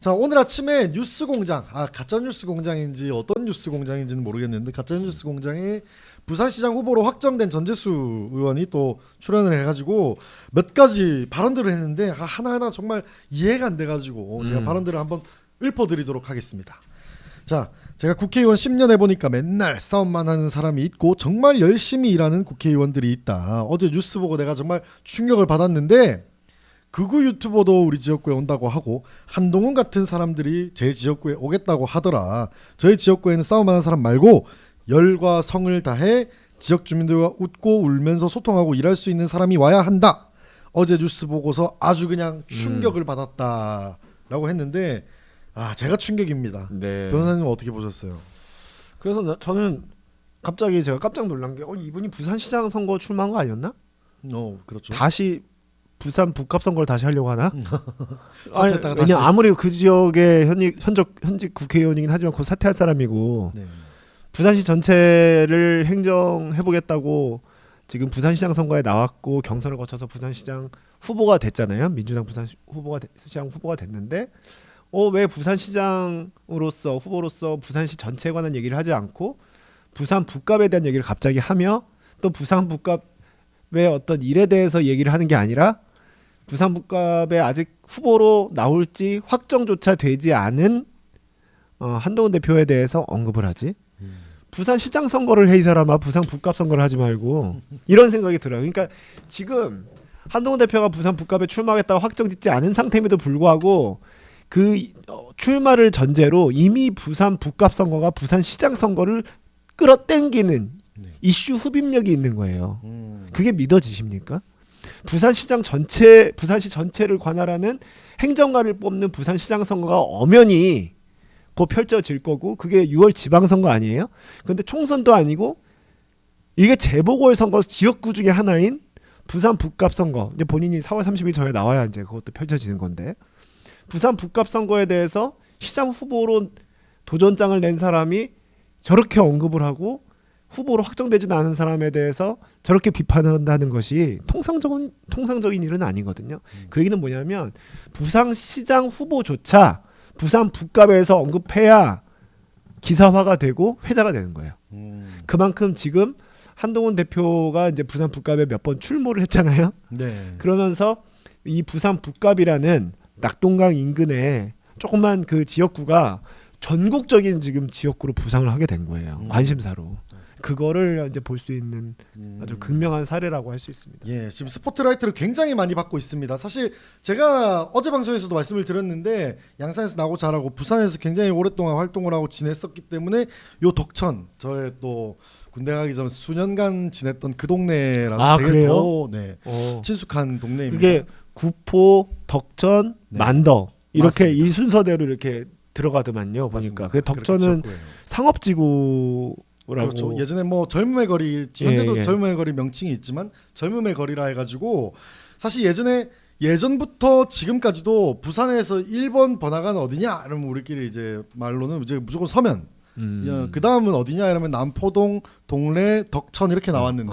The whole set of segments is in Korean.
자, 오늘 아침에 뉴스공장, 가짜뉴스 공장인지 어떤 뉴스 공장인지는 모르겠는데 가짜뉴스 공장에 부산시장 후보로 확정된 전재수 의원이 또 출연을 해가지고 몇 가지 발언들을 했는데 하나하나 정말 이해가 안 돼가지고 제가 발언들을 한번 읊어드리도록 하겠습니다. 자, 제가 국회의원 10년 해보니까 맨날 싸움만 하는 사람이 있고 정말 열심히 일하는 국회의원들이 있다. 어제 뉴스 보고 내가 정말 충격을 받았는데 극우 유튜버도 우리 지역구에 온다고 하고 한동훈 같은 사람들이 제 지역구에 오겠다고 하더라. 저희 지역구에는 싸움하는 사람 말고 열과 성을 다해 지역 주민들과 웃고 울면서 소통하고 일할 수 있는 사람이 와야 한다. 어제 뉴스 보고서 아주 그냥 충격을 받았다라고 했는데 제가 충격입니다. 네. 변호사님은 어떻게 보셨어요? 그래서 저는 갑자기 제가 깜짝 놀란 게 이분이 부산시장 선거 출마한 거 아니었나? 그렇죠. 다시 부산 북갑 선거를 다시 하려고 하나? 사퇴했다가 왜냐 다시. 아무리 그 지역의 현직 국회의원이긴 하지만 곧 사퇴할 사람이고 네. 부산시 전체를 행정해보겠다고 지금 부산시장 선거에 나왔고 경선을 거쳐서 부산시장 후보가 됐잖아요. 민주당 시장 후보가 됐는데 왜 부산시장으로서 후보로서 부산시 전체에 관한 얘기를 하지 않고 부산 북갑에 대한 얘기를 갑자기 하며 또 부산 북갑의 어떤 일에 대해서 얘기를 하는 게 아니라 부산 북갑에 아직 후보로 나올지 확정조차 되지 않은 한동훈 대표에 대해서 언급을 하지. 부산시장 선거를 해 이 사람아 부산 북갑 선거를 하지 말고 이런 생각이 들어요. 그러니까 지금 한동훈 대표가 부산 북갑에 출마하겠다고 확정짓지 않은 상태임에도 불구하고 그 출마를 전제로 이미 부산 북갑 선거가 부산시장 선거를 끌어당기는 이슈 흡입력이 있는 거예요. 그게 믿어지십니까? 부산시 전체를 관할하는 행정가를 뽑는 부산시장 선거가 엄연히 곧 펼쳐질 거고 그게 6월 지방선거 아니에요? 근데 총선도 아니고 이게 재보궐선거 지역구 중에 하나인 부산 북갑 선거. 이제 본인이 4월 30일 전에 나와야 이제 그것도 펼쳐지는 건데 부산 북갑 선거에 대해서 시장 후보로 도전장을 낸 사람이 저렇게 언급을 하고 후보로 확정되지도 않은 사람에 대해서 저렇게 비판한다는 것이 통상적인 일은 아니거든요. 그 얘기는 뭐냐면 부산시장 후보조차 부산 북갑에서 언급해야 기사화가 되고 회자가 되는 거예요. 그만큼 지금 한동훈 대표가 이제 부산 북갑에 몇 번 출몰을 했잖아요. 네. 그러면서 이 부산 북갑이라는 낙동강 인근에 조그만 그 지역구가 전국적인 지금 지역구로 부상을 하게 된 거예요. 관심사로. 그거를 이제 볼 수 있는 아주 극명한 사례라고 할 수 있습니다. 예, 지금 스포트라이트를 굉장히 많이 받고 있습니다. 사실 제가 어제 방송에서도 말씀을 드렸는데 양산에서 나고 자라고 부산에서 굉장히 오랫동안 활동을 하고 지냈었기 때문에 요 덕천 저의 또 군대 가기 전 수년간 지냈던 그 동네라서 되게 그래요? 더 친숙한 동네입니다. 그게 구포, 덕천, 만덕 이렇게 맞습니다. 이 순서대로 이렇게 들어가더만요. 보니까. 그 덕천은 상업지구 그렇죠. 예전에 뭐 젊음의 거리 현재도 예. 젊음의 거리 명칭이 있지만 젊음의 거리라 해가지고 사실 예전부터 지금까지도 부산에서 1번 번화가는 어디냐 이러면 우리끼리 이제 말로는 이제 무조건 서면 그 다음은 어디냐 이러면 남포동, 동래, 덕천 이렇게 나왔는데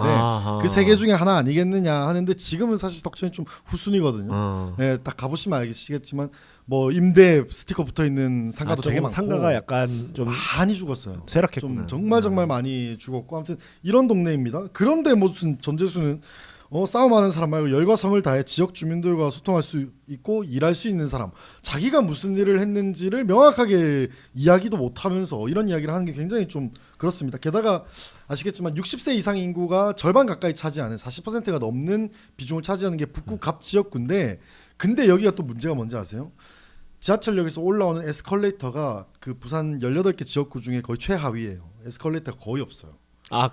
그 세 개 중에 하나 아니겠느냐 하는데 지금은 사실 덕천이 좀 후순위거든요. 예, 딱 가보시면 알겠지만 뭐 임대 스티커 붙어 있는 상가도 되게 많고 상가가 약간 좀 많이 죽었어요. 쇠락했구나. 좀 정말 많이 죽었고 아무튼 이런 동네입니다. 그런데 무슨 전재수는 싸움하는 사람 말고 열과 성을 다해 지역 주민들과 소통할 수 있고 일할 수 있는 사람, 자기가 무슨 일을 했는지를 명확하게 이야기도 못하면서 이런 이야기를 하는 게 굉장히 좀 그렇습니다. 게다가 아시겠지만 60세 이상 인구가 절반 가까이 차지하는 40%가 넘는 비중을 차지하는 게 북구갑 지역구인데 근데 여기가 또 문제가 뭔지 아세요? 지하철역에서 올라오는 에스컬레이터가 그 부산 18개 지역구 중에 거의 최하위예요. 에스컬레이터가 거의 없어요.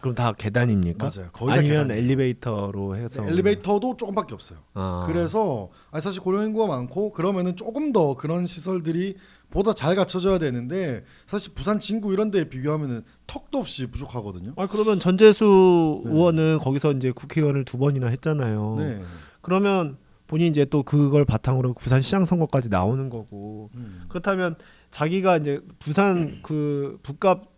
그럼 다 계단입니까? 맞아요. 거의 다 아니면 계단이에요. 엘리베이터로 해서 엘리베이터도 조금밖에 없어요. 그래서 사실 고령 인구가 많고 그러면은 조금 더 그런 시설들이 보다 잘 갖춰져야 되는데 사실 부산 진구 이런 데에 비교하면은 턱도 없이 부족하거든요. 그러면 전재수 의원은 거기서 이제 국회의원을 2번이나 했잖아요. 네. 그러면 본인이 이제 또 그걸 바탕으로 부산시장 선거까지 나오는 거고 그렇다면 자기가 이제 부산 그 북갑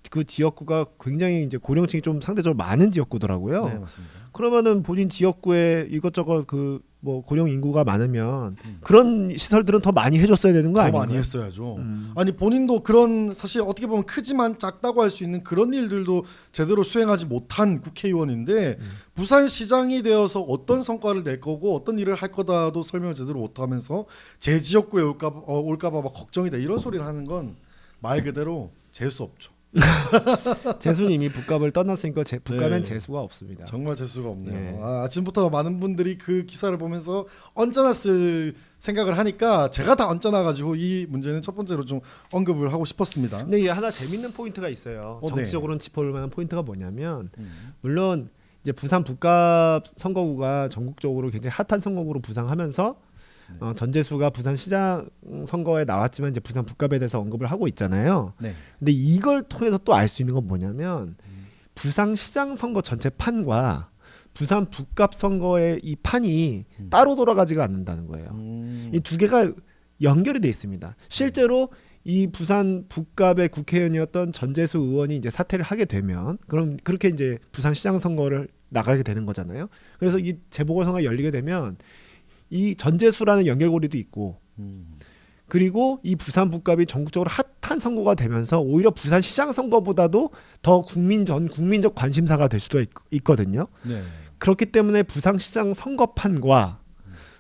그 지역구가 굉장히 이제 고령층이 좀 상대적으로 많은 지역구더라고요. 네, 맞습니다. 그러면은 본인 지역구에 이것저것 그 뭐 고령 인구가 많으면 그런 시설들은 더 많이 해줬어야 되는 거 더 아닌가요? 많이 했어야죠. 아니 본인도 그런 사실 어떻게 보면 크지만 작다고 할 수 있는 그런 일들도 제대로 수행하지 못한 국회의원인데 부산시장이 되어서 어떤 성과를 낼 거고 어떤 일을 할 거다도 설명을 제대로 못하면서 제 지역구에 올까봐 막 걱정이 돼 이런 소리를 하는 건 말 그대로 재수 없죠. 재수는 이미 북갑을 떠났으니까 북갑엔 네. 재수가 없습니다. 정말 재수가 없네요. 네. 아침부터 많은 분들이 그 기사를 보면서 얹어놨을 생각을 하니까 제가 다 얹어놔가지고 이 문제는 첫 번째로 좀 언급을 하고 싶었습니다. 근데 이게 하나 재밌는 포인트가 있어요. 네. 정치적으로는 짚어볼 만한 포인트가 뭐냐면 물론 이제 부산 북갑 선거구가 전국적으로 굉장히 핫한 선거구로 부상하면서 전재수가 부산시장 선거에 나왔지만 이제 부산 북갑에 대해서 언급을 하고 있잖아요. 네. 근데 이걸 통해서 또 알 수 있는 건 뭐냐면 부산시장 선거 전체 판과 부산 북갑 선거의 이 판이 따로 돌아가지가 않는다는 거예요. 이 두 개가 연결이 돼 있습니다. 실제로 이 부산 북갑의 국회의원이었던 전재수 의원이 이제 사퇴를 하게 되면 그럼 그렇게 이제 부산시장 선거를 나가게 되는 거잖아요. 그래서 이 재보궐선거가 열리게 되면 이 전재수라는 연결고리도 있고 그리고 이 부산 북갑이 전국적으로 핫한 선거가 되면서 오히려 부산시장 선거보다도 더 국민적 관심사가 될 수도 있거든요. 네. 그렇기 때문에 부산시장 선거판과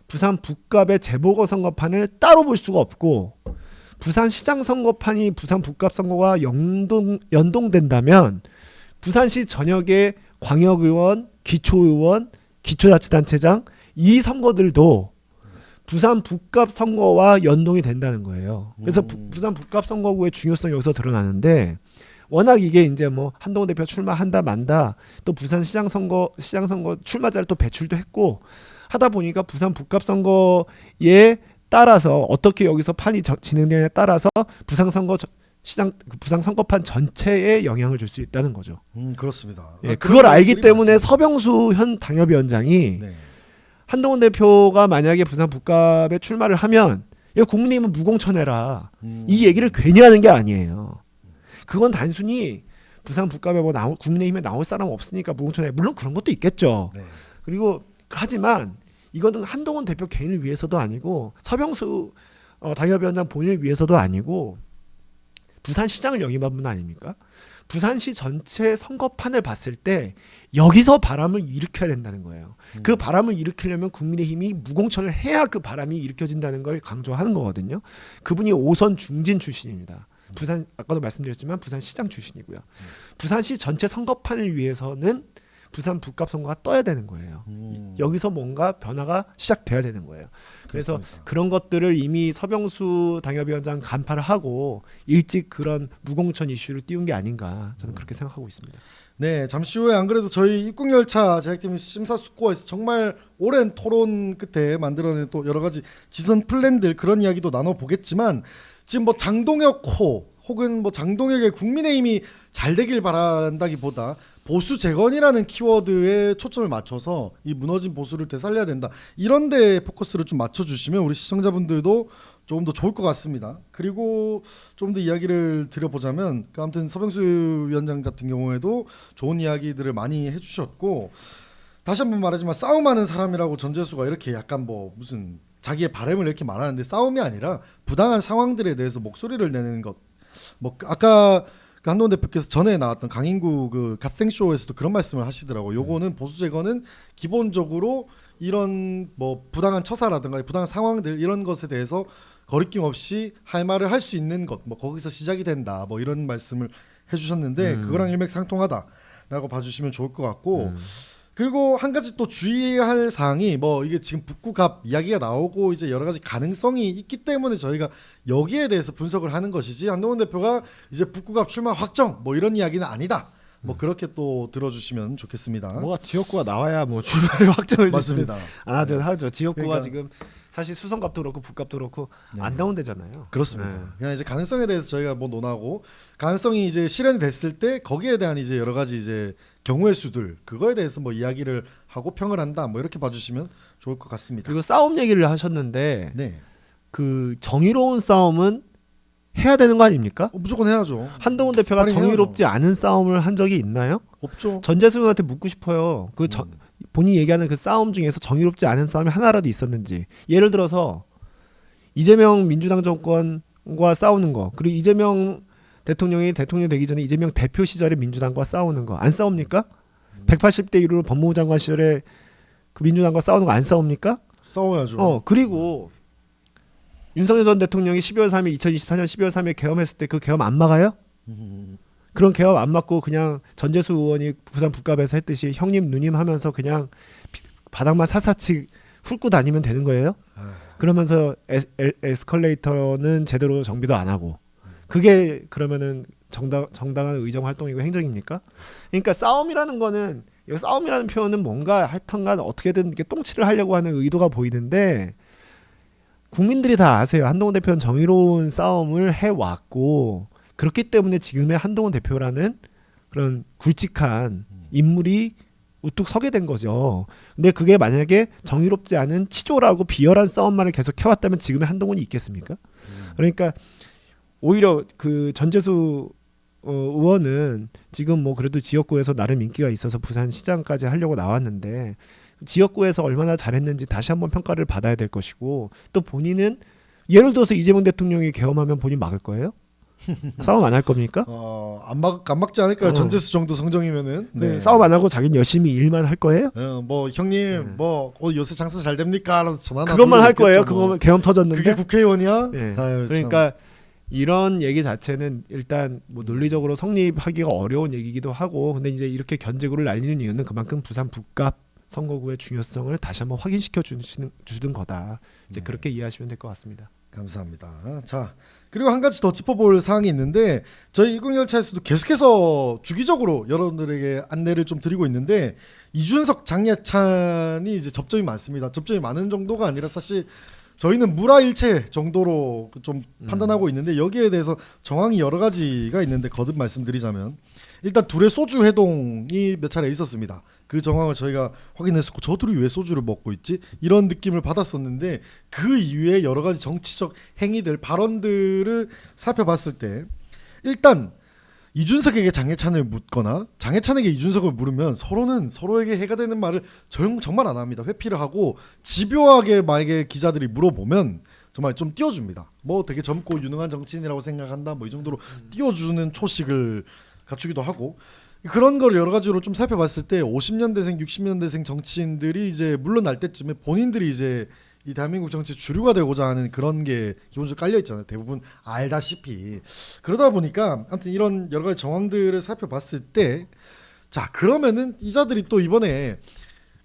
부산 북갑의 재보궐선거판을 따로 볼 수가 없고 부산시장 선거판이 부산 북갑 선거와 연동된다면 부산시 전역의 광역의원, 기초의원, 기초자치단체장 이 선거들도 부산 북갑 선거와 연동이 된다는 거예요. 그래서 부산 북갑 선거구의 중요성이 여기서 드러나는데 워낙 이게 이제 뭐 한동훈 대표 출마한다 만다 또 부산 시장 선거 출마자를 또 배출도 했고 하다 보니까 부산 북갑 선거에 따라서 어떻게 여기서 판이 진행되냐에 따라서 부산 선거판 전체에 영향을 줄 수 있다는 거죠. 그렇습니다. 예, 그걸 알기 때문에 서병수 현 당협위원장이 네. 한동훈 대표가 만약에 부산 북갑에 출마를 하면 야, 국민의힘은 무공천해라 이 얘기를 괜히 하는 게 아니에요. 그건 단순히 부산 북갑에 뭐 국민의힘에 나올 사람 없으니까 무공천해. 물론 그런 것도 있겠죠. 네. 그리고 하지만 이거는 한동훈 대표 개인을 위해서도 아니고 서병수 당협위원장 본인을 위해서도 아니고 부산시장을 영입한 분 아닙니까? 부산시 전체 선거판을 봤을 때 여기서 바람을 일으켜야 된다는 거예요. 그 바람을 일으키려면 국민의힘이 무공천을 해야 그 바람이 일으켜진다는 걸 강조하는 거거든요. 그분이 5선 중진 출신입니다. 부산 아까도 말씀드렸지만 부산시장 출신이고요. 부산시 전체 선거판을 위해서는 부산 북갑 선거가 떠야 되는 거예요. 여기서 뭔가 변화가 시작돼야 되는 거예요. 그래서 그렇습니다. 그런 것들을 이미 서병수 당협위원장 간파를 하고 일찍 그런 무공천 이슈를 띄운 게 아닌가 저는 그렇게 생각하고 있습니다. 네, 잠시 후에 안 그래도 저희 입국열차 제작팀이 심사숙고해서 정말 오랜 토론 끝에 만들어낸 또 여러 가지 지선 플랜들 그런 이야기도 나눠보겠지만 지금 뭐 장동혁 혹은 뭐 장동혁의 국민의힘이 잘 되길 바란다기보다 보수 재건이라는 키워드에 초점을 맞춰서 이 무너진 보수를 되살려야 된다. 이런 데 포커스를 좀 맞춰주시면 우리 시청자분들도 조금 더 좋을 것 같습니다. 그리고 좀 더 이야기를 드려보자면 아무튼 서병수 위원장 같은 경우에도 좋은 이야기들을 많이 해주셨고 다시 한번 말하지만 싸움하는 사람이라고 전재수가 이렇게 약간 뭐 무슨 자기의 바람을 이렇게 말하는데 싸움이 아니라 부당한 상황들에 대해서 목소리를 내는 것. 뭐 아까 그 한동훈 대표께서 전에 나왔던 강인구 그 갓생쇼에서도 그런 말씀을 하시더라고요. 요거는 보수 재건은 기본적으로 이런 뭐 부당한 처사라든가 부당한 상황들 이런 것에 대해서 거리낌 없이 할 말을 할 수 있는 것, 뭐 거기서 시작이 된다, 뭐 이런 말씀을 해주셨는데 그거랑 일맥상통하다라고 봐주시면 좋을 것 같고. 그리고 한 가지 또 주의할 사항이 뭐 이게 지금 북구갑 이야기가 나오고 이제 여러 가지 가능성이 있기 때문에 저희가 여기에 대해서 분석을 하는 것이지 한동훈 대표가 이제 북구갑 출마 확정 뭐 이런 이야기는 아니다. 뭐 그렇게 또 들어주시면 좋겠습니다. 뭐가 지역구가 나와야 뭐 출마를 확정을 맞습니다. 안 하든 하죠. 지역구가 그러니까, 지금 사실 수성갑도 그렇고 북갑도 그렇고 안 나온대잖아요. 그렇습니다. 네. 그냥 이제 가능성에 대해서 저희가 뭐 논하고 가능성이 이제 실현이 됐을 때 거기에 대한 이제 여러 가지 이제 경우의 수들 그거에 대해서 뭐 이야기를 하고 평을 한다 뭐 이렇게 봐주시면 좋을 것 같습니다. 그리고 싸움 얘기를 하셨는데 네, 그 정의로운 싸움은 해야 되는 거 아닙니까? 무조건 해야죠. 한동훈 대표가 스파링 정의롭지 해야죠. 않은 싸움을 한 적이 있나요? 없죠. 전재수 의원한테 묻고 싶어요. 그 본인이 얘기하는 그 싸움 중에서 정의롭지 않은 싸움이 하나라도 있었는지. 예를 들어서 이재명 민주당 정권과 싸우는 거, 그리고 이재명 대통령이 대통령 되기 전에 이재명 대표 시절에 민주당과 싸우는 거 안 싸웁니까? 180대 1으로 법무부 장관 시절에 그 민주당과 싸우는 거 안 싸웁니까? 싸워야죠. 그리고 윤석열 전 대통령이 12월 3일 2024년 12월 3일 계엄했을 때 그 계엄 안 막아요? 그런 계엄 안 막고 그냥 전재수 의원이 부산 북갑에서 했듯이 형님 누님 하면서 그냥 바닥만 사사치 훑고 다니면 되는 거예요? 그러면서 에스컬레이터는 제대로 정비도 안 하고 그게 그러면은 정당한 의정 활동이고 행정입니까? 그러니까 싸움이라는 거는 이 싸움이라는 표현은 뭔가 하여튼간 어떻게든 이렇게 똥치를 하려고 하는 의도가 보이는데 국민들이 다 아세요. 한동훈 대표는 정의로운 싸움을 해왔고 그렇기 때문에 지금의 한동훈 대표라는 그런 굵직한 인물이 우뚝 서게 된 거죠. 근데 그게 만약에 정의롭지 않은 치졸하고 비열한 싸움만을 계속 해왔다면 지금의 한동훈이 있겠습니까? 그러니까 오히려 그 전재수 의원은 지금 뭐 그래도 지역구에서 나름 인기가 있어서 부산시장까지 하려고 나왔는데 지역구에서 얼마나 잘했는지 다시 한번 평가를 받아야 될 것이고 또 본인은 예를 들어서 이재명 대통령이 계엄하면 본인 막을 거예요? 싸움 안 할 겁니까? 안 막지 않을까요? 전재수 정도 성정이면은. 네. 싸움 안 하고 자기는 열심히 일만 할 거예요? 뭐 형님 뭐 요새 장사 잘 됩니까? 하면서 전화 그것만 할 거예요. 그거만 계엄 터졌는데. 그게 국회의원이야? 네. 아유, 그러니까 이런 얘기 자체는 일단 뭐 논리적으로 성립하기가 어려운 얘기기도 하고 근데 이제 이렇게 견제구를 날리는 이유는 그만큼 부산 북갑 선거구의 중요성을 다시 한번 확인시켜 주는 거다. 이제 그렇게 이해하시면 될 것 같습니다. 감사합니다. 자, 그리고 한 가지 더 짚어볼 사항이 있는데 저희 106 열차에서도 계속해서 주기적으로 여러분들에게 안내를 좀 드리고 있는데 이준석 장예찬이 이제 접점이 많습니다. 접점이 많은 정도가 아니라 사실 저희는 물화일체 정도로 좀 판단하고 있는데 여기에 대해서 정황이 여러 가지가 있는데 거듭 말씀드리자면 일단 둘의 소주 회동이 몇 차례 있었습니다. 그 정황을 저희가 확인했었고 저들이 왜 소주를 먹고 있지? 이런 느낌을 받았었는데 그 이후에 여러 가지 정치적 행위들, 발언들을 살펴봤을 때 일단 이준석에게 장해찬을 묻거나 장해찬에게 이준석을 물으면 서로는 서로에게 해가 되는 말을 정말 안 합니다. 회피를 하고 집요하게 만약에 기자들이 물어보면 정말 좀 띄워줍니다. 뭐 되게 젊고 유능한 정치인이라고 생각한다. 뭐 이 정도로 띄워주는 초식을 갖추기도 하고 그런 걸 여러 가지로 좀 살펴봤을 때 50년대생, 60년대생 정치인들이 이제 물러날 때쯤에 본인들이 이제 이 대한민국 정치 주류가 되고자 하는 그런 게 기본적으로 깔려 있잖아요. 대부분 알다시피. 그러다 보니까 아무튼 이런 여러 가지 정황들을 살펴봤을 때 자, 그러면은 이자들이 또 이번에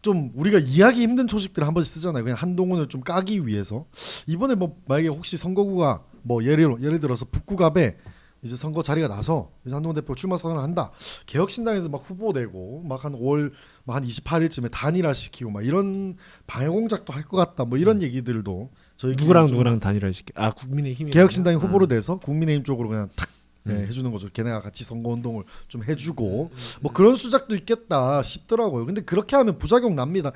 좀 우리가 이해하기 힘든 초식들을 한 번씩 쓰잖아요. 그냥 한동훈을 좀 까기 위해서. 이번에 뭐 만약에 혹시 선거구가 뭐 예를 들어서 북구갑에 이제 선거 자리가 나서 이제 한동훈 대표 출마 선언을 한다. 개혁신당에서 막 후보 내고 막 한 5월 한 28일쯤에 단일화 시키고 막 이런 방해 공작도 할 것 같다. 뭐 이런 얘기들도 저희 누구랑 단일화 시키? 국민의힘이 개혁신당이 후보로 돼서 국민의힘 쪽으로 그냥 탁 해주는 거죠. 걔네가 같이 선거운동을 좀 해주고 뭐 그런 수작도 있겠다 싶더라고요. 근데 그렇게 하면 부작용 납니다.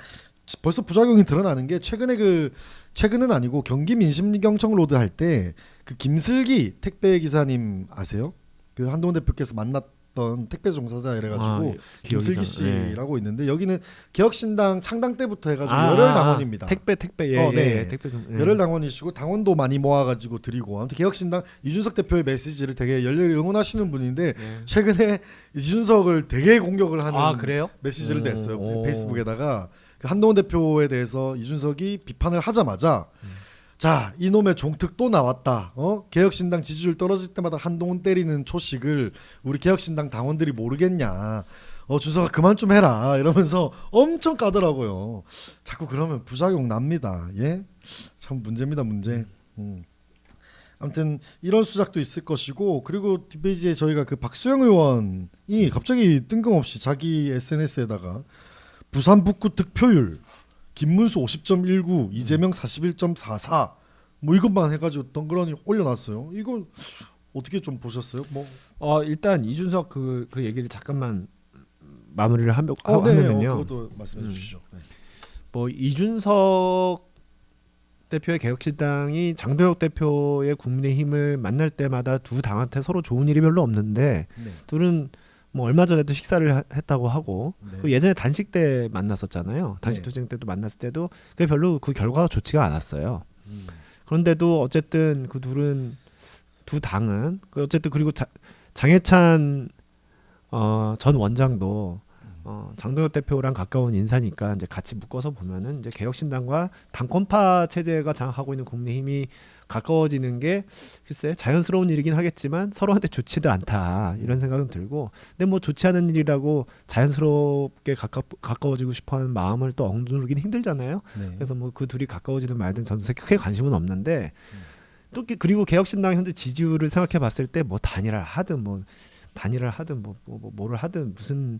벌써 부작용이 드러나는 게 최근은 아니고 경기 민심경청 로드 할 때 그 김슬기 택배 기사님 아세요? 그 한동훈 대표께서 만났던 택배 종사자 이래가지고 김슬기 씨라고 있는데 여기는 개혁신당 창당 때부터 해가지고 열혈 당원입니다. 택배 택배 열혈 당원이시고 당원도 많이 모아가지고 드리고 아무튼 개혁신당 이준석 대표의 메시지를 되게 열렬히 응원하시는 분인데 최근에 이준석을 되게 공격을 하는 그래요? 메시지를 냈어요. 페이스북에다가 한동훈 대표에 대해서 이준석이 비판을 하자마자 자, 이놈의 종특 또 나왔다. 개혁신당 지지율 떨어질 때마다 한동훈 때리는 초식을 우리 개혁신당 당원들이 모르겠냐. 준석아 그만 좀 해라. 이러면서 엄청 까더라고요. 자꾸 그러면 부작용 납니다. 예? 참 문제입니다, 문제. 아무튼 이런 수작도 있을 것이고 그리고 뒷페이지에 저희가 그 박수영 의원이 갑자기 뜬금없이 자기 SNS에다가 부산 북구 득표율 김문수 50.19, 이재명 41.44 뭐 이것만 해가지고 덩그러니 올려놨어요. 이거 어떻게 좀 보셨어요? 뭐 일단 이준석 그 얘기를 잠깐만 마무리를 하면요. 그것도 말씀해 주시죠. 네. 뭐 이준석 대표의 개혁신당이 장도혁 대표의 국민의힘을 만날 때마다 두 당한테 서로 좋은 일이 별로 없는데 둘은 뭐 얼마 전에도 식사를 했다고 하고 네. 그 예전에 단식 때 만났었잖아요. 단식 네. 투쟁 때도 만났을 때도 그게 별로 그 결과가 좋지가 않았어요. 음. 그런데도 어쨌든 그 두 당은 어쨌든 그리고 장해찬 전 원장도 장동혁 대표랑 가까운 인사니까 이제 같이 묶어서 보면은 이제 개혁신당과 당권파 체제가 장악하고 있는 국민의힘이 가까워지는 게 글쎄 자연스러운 일이긴 하겠지만 서로한테 좋지도 않다 이런 생각은 들고 근데 뭐 좋지 않은 일이라고 자연스럽게 가까워지고 싶어하는 마음을 또 억누르긴 힘들잖아요. 네. 그래서 뭐 그 둘이 가까워지든 말든 저는 크게 관심은 없는데 또 그리고 개혁신당 현재 지지율을 생각해 봤을 때 뭐 단일화를 하든 뭐를 하든 무슨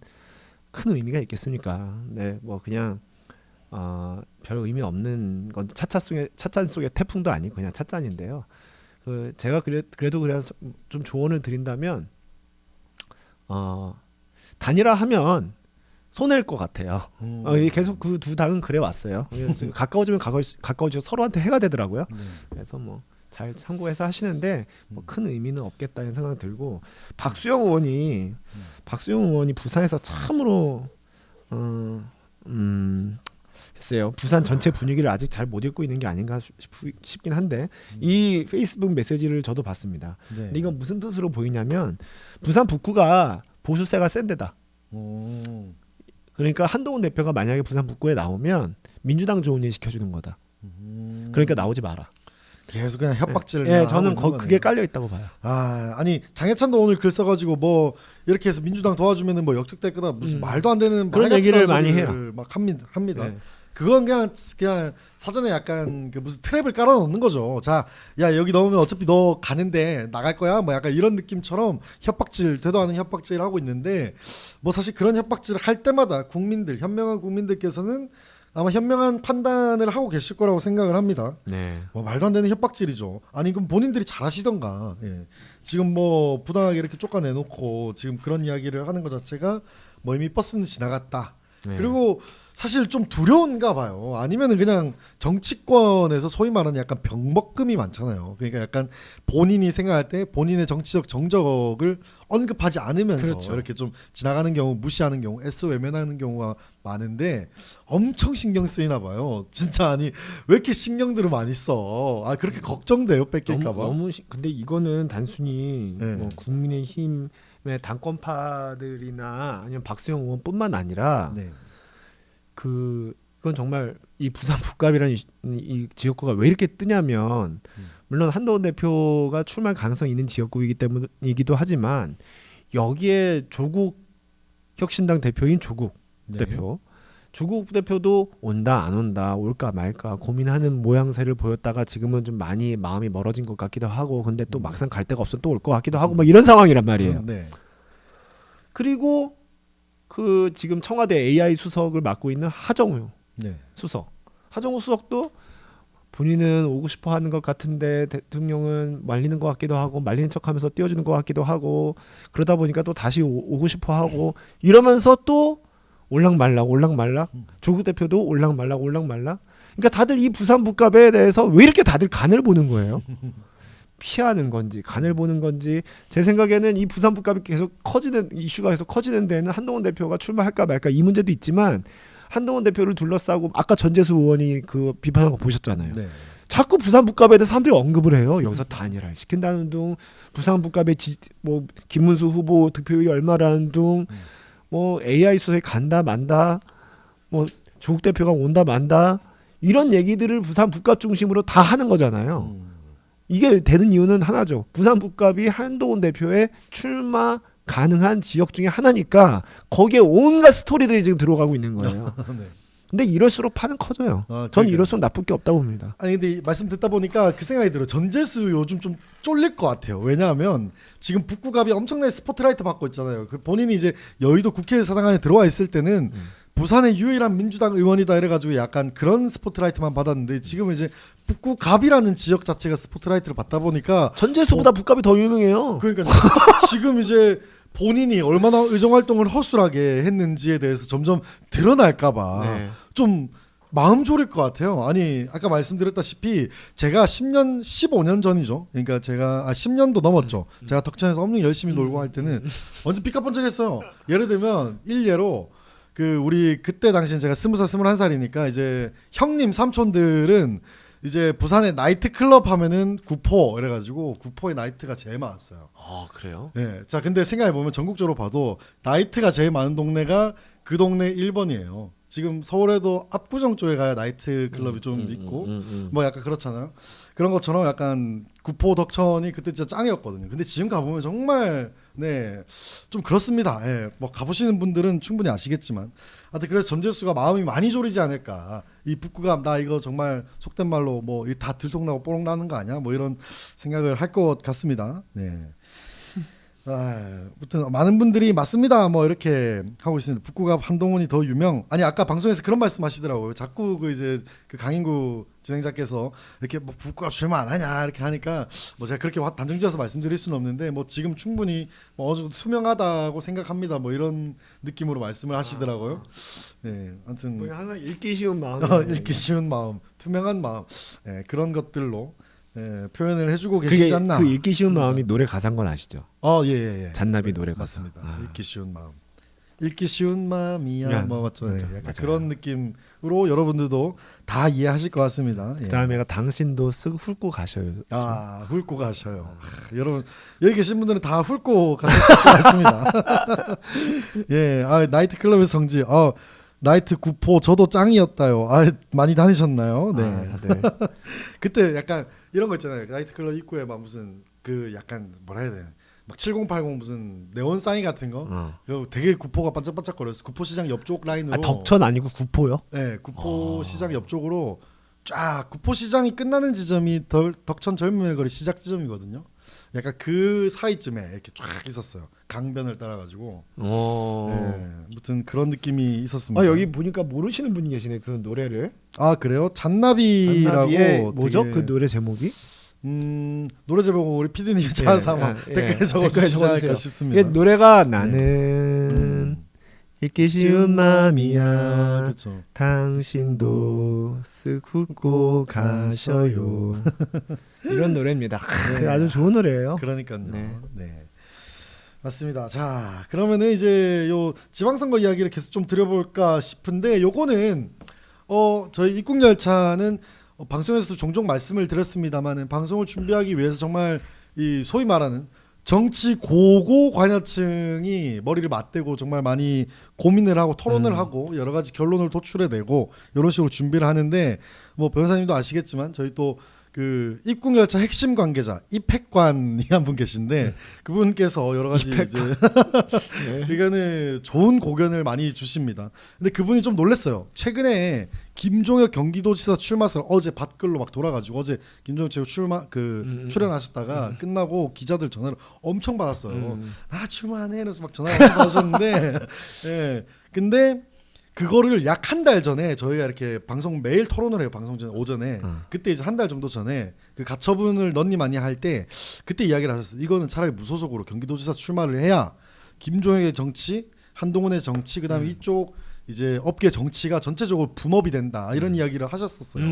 큰 의미가 있겠습니까? 네, 뭐 그냥 별 의미 없는 건 찻잔 속의 태풍도 아니고 그냥 찻잔인데요. 그 제가 그래도 그래서 좀 조언을 드린다면 단일화하면 손해일 것 같아요. 이게 계속 그 두 당은 그래 왔어요. 가까워지면 가까워지고 서로한테 해가 되더라고요. 네. 그래서 뭐 잘 참고해서 하시는데 뭐 큰 의미는 없겠다는 생각이 들고 박수영 의원이 부산에서 참으로 글쎄요 부산 전체 분위기를 아직 잘 못 읽고 있는 게 아닌가 싶긴 한데 이 페이스북 메시지를 저도 봤습니다. 네. 근데 이건 무슨 뜻으로 보이냐면 부산 북구가 보수세가 센 데다. 오. 그러니까 한동훈 대표가 만약에 부산 북구에 나오면 민주당 좋은 일 시켜주는 거다. 그러니까 나오지 마라. 계속 그냥 협박질을 예, 하고 저는 있는 거네요. 그게 깔려 있다고 봐요. 아니 장해찬도 오늘 글 써가지고 뭐 이렇게 해서 민주당 도와주면은 뭐 역적될 거다 무슨 말도 안 되는 그런 말 얘기를 같은 많이 소리를 해요. 막 합니다. 네. 그건 그냥 사전에 약간 그 무슨 트랩을 깔아놓는 거죠. 자, 야 여기 넣으면 어차피 너 가는데 나갈 거야. 뭐 약간 이런 느낌처럼 협박질 되도 않은 협박질을 하고 있는데 뭐 사실 그런 협박질을 할 때마다 현명한 국민들께서는 아마 현명한 판단을 하고 계실 거라고 생각을 합니다. 네. 뭐 말도 안 되는 협박질이죠. 아니 그럼 본인들이 잘하시던가. 예. 지금 뭐 부당하게 이렇게 쫓아내놓고 지금 그런 이야기를 하는 것 자체가 뭐 이미 버스는 지나갔다. 네. 그리고 사실 좀 두려운가 봐요. 아니면은 그냥 정치권에서 소위 말하는 약간 병먹금이 많잖아요. 그러니까 약간 본인이 생각할 때 본인의 정치적 정적을 언급하지 않으면서 그렇죠. 이렇게 좀 지나가는 경우, 무시하는 경우, 애써 외면하는 경우가 많은데 엄청 신경 쓰이나 봐요. 진짜 아니 왜 이렇게 신경들을 많이 써? 그렇게 걱정돼요 뺏길까 봐. 근데 이거는 단순히 네. 뭐 국민의힘의 당권파들이나 아니면 박수영 의원뿐만 아니라 네. 그건 정말 이 부산 북갑이라는 이 지역구가 왜 이렇게 뜨냐면 물론 한동훈 대표가 출마할 가능성이 있는 지역구이기 때문이기도 하지만 여기에 조국 혁신당 대표인 조국 네. 대표 조국 대표도 온다 안 온다 올까 말까 고민하는 모양새를 보였다가 지금은 좀 많이 마음이 멀어진 것 같기도 하고 근데 또 막상 갈 데가 없어 또 올 것 같기도 하고 막 이런 상황이란 말이에요. 네. 그리고 그 지금 청와대 AI 수석을 맡고 있는 하정우 네. 수석. 하정우 수석도 본인은 오고 싶어 하는 것 같은데 대통령은 말리는 것 같기도 하고 말리는 척하면서 띄워주는 것 같기도 하고 그러다 보니까 또 다시 오고 싶어 하고 이러면서 또 올락말락 조국 대표도 올락말락 그러니까 다들 이 부산 북갑에 대해서 왜 이렇게 다들 간을 보는 거예요? 피하는 건지 간을 보는 건지 제 생각에는 이 부산 북갑이 계속 이슈가 계속 커지는 데는 한동훈 대표가 출마할까 말까 이 문제도 있지만 한동훈 대표를 둘러싸고 아까 전재수 의원이 그 비판한 거 보셨잖아요. 네. 자꾸 부산 북갑에 대해서 사람들이 언급을 해요. 여기서 단일화 시킨다는 둥 부산 북갑의 뭐 김문수 후보 득표율이 얼마라는 둥 뭐 AI 수석이 간다 만다 뭐 조국 대표가 온다 만다 이런 얘기들을 부산 북갑 중심으로 다 하는 거잖아요. 이게 되는 이유는 하나죠. 부산 북갑이 한동훈 대표의 출마 가능한 지역 중에 하나니까 거기에 온갖 스토리들이 지금 들어가고 있는 거예요. 네. 근데 이럴수록 판은 커져요. 저는 이럴수록 나쁠 게 없다고 봅니다. 아니 근데 말씀 듣다 보니까 그 생각이 들어요. 전재수 요즘 좀 쫄릴 것 같아요. 왜냐하면 지금 북구갑이 엄청나게 스포트라이트 받고 있잖아요. 그 본인이 이제 여의도 국회의사당안에 들어와 있을 때는 부산의 유일한 민주당 의원이다 이래가지고 약간 그런 스포트라이트만 받았는데 지금 이제 북구갑이라는 지역 자체가 스포트라이트를 받다 보니까 전재수보다 북갑이 더 유명해요. 그러니까 지금 이제 본인이 얼마나 의정 활동을 허술하게 했는지에 대해서 점점 드러날까봐 네. 좀 마음 졸일 것 같아요. 아니 아까 말씀드렸다시피 제가 15년 전이죠. 그러니까 제가 10년도 넘었죠. 제가 덕천에서 엄청 열심히 놀고 할 때는 완전 삐까뻔쩍했어요. 예를 들면 일례로 그 우리 그때 당시엔 제가 20살 21살이니까 이제 형님 삼촌들은 이제 부산에 나이트 클럽 하면은 구포 이래가지고 구포에 나이트가 제일 많았어요. 아 그래요? 네. 자 근데 생각해 보면 전국적으로 봐도 나이트가 제일 많은 동네가 그 동네 1번이에요. 지금 서울에도 압구정 쪽에 가야 나이트 클럽이 좀 있고 뭐 약간 그렇잖아요. 그런 것처럼 약간 구포 덕천이 그때 진짜 짱이었거든요. 근데 지금 가보면 정말 네 좀 그렇습니다. 예, 뭐 가보시는 분들은 충분히 아시겠지만, 하여튼 그래서 전재수가 마음이 많이 졸이지 않을까. 이 북구가 나 이거 정말 속된 말로 뭐 다 들통나고 뽀록 나는 거 아니야? 뭐 이런 생각을 할 것 같습니다. 네. 아무튼 많은 분들이 맞습니다 뭐 이렇게 하고 있습니다. 북구가 한동훈이 더 유명. 아니 아까 방송에서 그런 말씀하시더라고요. 자꾸 그 이제 그 강인구 진행자께서 이렇게 뭐 북구가 출마 안 하냐 이렇게 하니까 뭐 제가 그렇게 단정지어서 말씀드릴 수는 없는데 뭐 지금 충분히 뭐 어느 정도 투명하다고 생각합니다 뭐 이런 느낌으로 말씀을 하시더라고요. 네, 아무튼 뭐 항상 읽기 쉬운 마음, 읽기 쉬운 마음, 투명한 마음, 네, 그런 것들로 표현을 해주고 계시지 않나. 그 읽기 쉬운 마음이 노래 가사인 건 아시죠? 예. 잔나비 노래 가사. 맞습니다. 읽기 쉬운 마음. 읽기 쉬운 마음이야. 야, 뭐 맞죠. 네, 약간 맞아요. 그런 느낌으로 여러분들도 다 이해하실 것 같습니다. 그 다음에가 당신도 쓱 훑고 가셔요. 훑고 가셔요. 여러분 여기 계신 분들은 다 훑고 가셨을 것 같습니다. 예, 나이트 클럽의 성지. 나이트 구포 저도 짱이었다요. 많이 다니셨나요? 네. 다들. 그때 약간 이런 거 있잖아요. 나이트 클럽 입구에 막 무슨 그 약간 뭐라 해야 되나? 막 7080 무슨 네온 사인 같은 거. 그거 되게 구포가 반짝반짝거렸어. 구포시장 옆쪽 라인으로. 덕천 아니고 구포요? 네, 구포시장 옆쪽으로 쫙 구포시장이 끝나는 지점이 덕천 젊음의 거리 시작 지점이거든요. 약간 그 사이쯤에 이렇게 쫙 있었어요. 강변을 따라가지고. 네, 아무튼 그런 느낌이 있었습니다. 여기 보니까 모르시는 분이 계시네 그 노래를. 그래요? 잔나비라고. 뭐죠? 되게, 그 노래 제목이? 노래 제목은 우리 PD님이 찾아서 한번 댓글에 적어주시지 않을까 싶습니다. 이게 노래가 나는 읽기 쉬운 마음이야. 그렇죠. 당신도 쓱 훑고 가셔요. 이런 노래입니다. 네. 아주 좋은 노래예요. 그러니까요. 네. 네. 맞습니다. 자, 그러면은 이제 요 지방선거 이야기를 계속 좀 드려볼까 싶은데, 요거는 저희 입국열차는 방송에서도 종종 말씀을 드렸습니다만은 방송을 준비하기 위해서 정말 이 소위 말하는 정치 고고 관여층이 머리를 맞대고 정말 많이 고민을 하고 토론을 하고 여러 가지 결론을 도출해내고 이런 식으로 준비를 하는데, 뭐 변호사님도 아시겠지만 저희 또 그 입국열차 핵심 관계자 입핵관이 한 분 계신데 그분께서 여러 가지 이제 의견을 좋은 고견을 많이 주십니다. 근데 그분이 좀 놀랐어요. 최근에 김종혁 경기도지사 출마설 어제 밭글로 막 돌아가지고 어제 김종혁 최고 출연하셨다가 끝나고 기자들 전화를 엄청 받았어요. 출마하네 이러면서 막 전화를 엄청 받으셨는데 예. 근데 그거를 약 한 달 전에 저희가 이렇게 방송 매일 토론을 해요. 방송 전 오전에. 그때 이제 한 달 정도 전에 그 가처분을 넌니 많이 할 때 그때 이야기를 하셨어요. 이거는 차라리 무소속으로 경기도지사 출마를 해야 김종혁의 정치, 한동훈의 정치, 그다음에 이쪽 이제 업계 정치가 전체적으로 붐업이 된다 이런 이야기를 하셨었어요.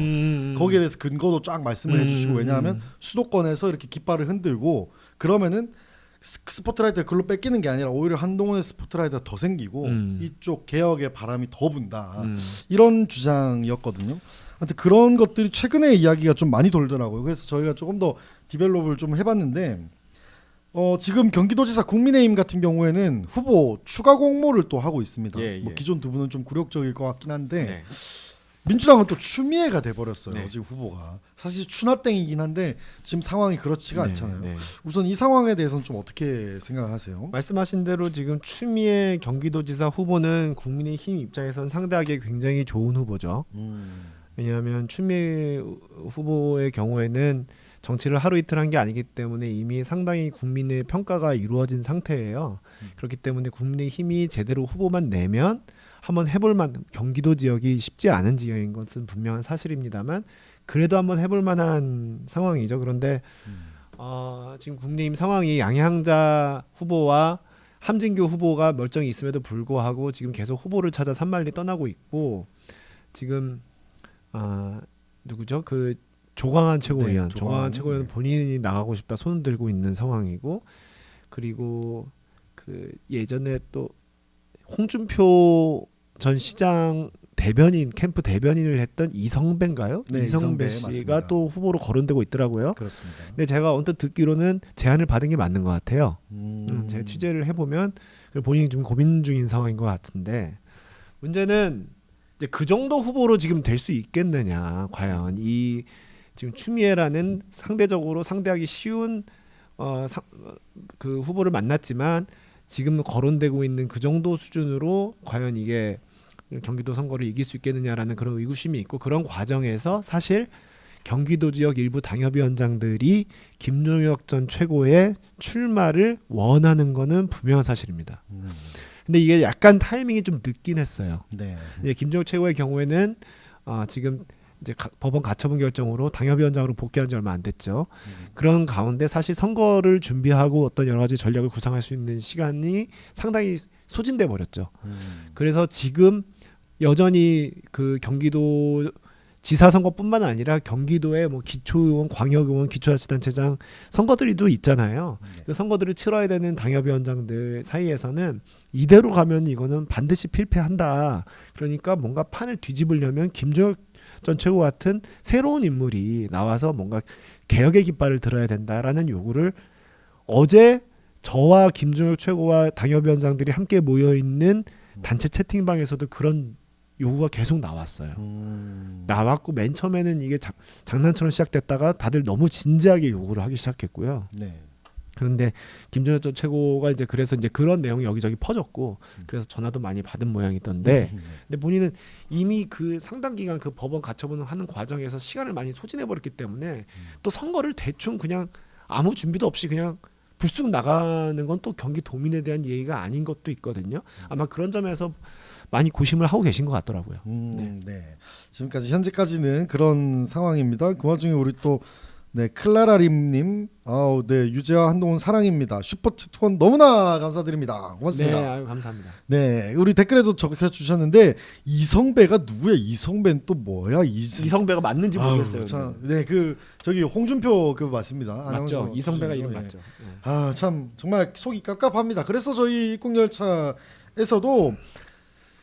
거기에 대해서 근거도 쫙 말씀을 해주시고, 왜냐하면 수도권에서 이렇게 깃발을 흔들고 그러면은 스포트라이트가 글로 뺏기는 게 아니라 오히려 한동훈의 스포트라이트가 더 생기고 이쪽 개혁의 바람이 더 분다 이런 주장이었거든요. 하여튼 그런 것들이 최근에 이야기가 좀 많이 돌더라고요. 그래서 저희가 조금 더 디벨롭을 좀 해봤는데 지금 경기도지사 국민의힘 같은 경우에는 후보 추가 공모를 또 하고 있습니다. 뭐 기존 두 분은 좀 굴욕적일 것 같긴 한데 민주당은 또 추미애가 돼버렸어요. 지금 후보가 사실 추나땡이긴 한데 지금 상황이 그렇지가 않잖아요. 우선 이 상황에 대해서는 좀 어떻게 생각하세요? 말씀하신 대로 지금 추미애 경기도지사 후보는 국민의힘 입장에선 상대하기 굉장히 좋은 후보죠. 왜냐하면 추미애 후보의 경우에는 정치를 하루 이틀 한 게 아니기 때문에 이미 상당히 국민의 평가가 이루어진 상태예요. 그렇기 때문에 국민의힘이 제대로 후보만 내면 한번 해볼 만, 경기도 지역이 쉽지 않은 지역인 것은 분명한 사실입니다만 그래도 한번 해볼 만한 상황이죠. 그런데 지금 국민의힘 상황이 양향자 후보와 함진규 후보가 멀쩡히 있음에도 불구하고 지금 계속 후보를 찾아 산만리 떠나고 있고, 지금 누구죠? 그 조광한 최고위원, 네, 조광한 최고위원 네. 본인이 나가고 싶다 손 들고 있는 상황이고, 그리고 그 예전에 또 홍준표 전 시장 대변인 캠프 대변인을 했던 이성배인가요? 네, 이성배 이성배 씨가 맞습니다. 또 후보로 거론되고 있더라고요. 그렇습니다. 근데 제가 언뜻 듣기로는 제안을 받은 게 맞는 것 같아요. 제 음. 취재를 해보면 본인이 좀 고민 중인 상황인 것 같은데, 문제는 이제 그 정도 후보로 지금 될 수 있겠느냐, 과연 이 지금 추미애라는 상대적으로 상대하기 쉬운 그 후보를 만났지만 지금 거론되고 있는 그 정도 수준으로 과연 이게 경기도 선거를 이길 수 있겠느냐라는 그런 의구심이 있고, 그런 과정에서 사실 경기도 지역 일부 당협위원장들이 김종혁 전 최고의 출마를 원하는 거는 분명한 사실입니다. 근데 이게 약간 타이밍이 좀 늦긴 했어요. 네. 이제 김종혁 최고의 경우에는 지금 이제 법원 가처분 결정으로 당협위원장으로 복귀한 지 얼마 안 됐죠. 그런 가운데 사실 선거를 준비하고 어떤 여러 가지 전략을 구상할 수 있는 시간이 상당히 소진돼 버렸죠. 그래서 지금 여전히 그 경기도 지사 선거뿐만 아니라 경기도의 뭐 기초의원, 광역의원, 기초자치단체장 선거들이 또 있잖아요. 네. 그 선거들을 치러야 되는 당협위원장들 사이에서는 이대로 가면 이거는 반드시 필패한다. 그러니까 뭔가 판을 뒤집으려면 김종혁 전 최고 같은 새로운 인물이 나와서 뭔가 개혁의 깃발을 들어야 된다라는 요구를 어제 저와 김종혁 최고와 당협위원장들이 함께 모여 있는 단체 채팅방에서도 그런 요구가 계속 나왔어요. 나왔고 맨 처음에는 이게 장난처럼 시작됐다가 다들 너무 진지하게 요구를 하기 시작했고요. 네. 그런데 김종혁 전 최고가 이제 그래서 이제 그런 내용이 여기저기 퍼졌고, 그래서 전화도 많이 받은 모양이던데, 근데 본인은 이미 그 상당 기간 그 법원 가처분을 하는 과정에서 시간을 많이 소진해 버렸기 때문에 또 선거를 대충 그냥 아무 준비도 없이 그냥 불쑥 나가는 건 또 경기도민에 대한 예의가 아닌 것도 있거든요. 아마 그런 점에서 많이 고심을 하고 계신 것 같더라고요. 네. 지금까지 현재까지는 그런 상황입니다. 그 와중에 우리 또 네, 클라라림님, 네, 유재하 한동훈 사랑입니다. 슈퍼챗 후원 너무나 감사드립니다. 고맙습니다. 네, 아유, 감사합니다. 네, 우리 댓글에도 적혀 주셨는데 이성배가 누구야? 이성배는 또 뭐야? 이성배가 맞는지 모르겠어요. 참, 네, 그 저기 홍준표 그 맞습니다. 맞죠? 아나운서 이성배가 출신이죠. 이름 예. 맞죠? 예. 참 정말 속이 깝깝합니다. 그래서 저희 입국열차에서도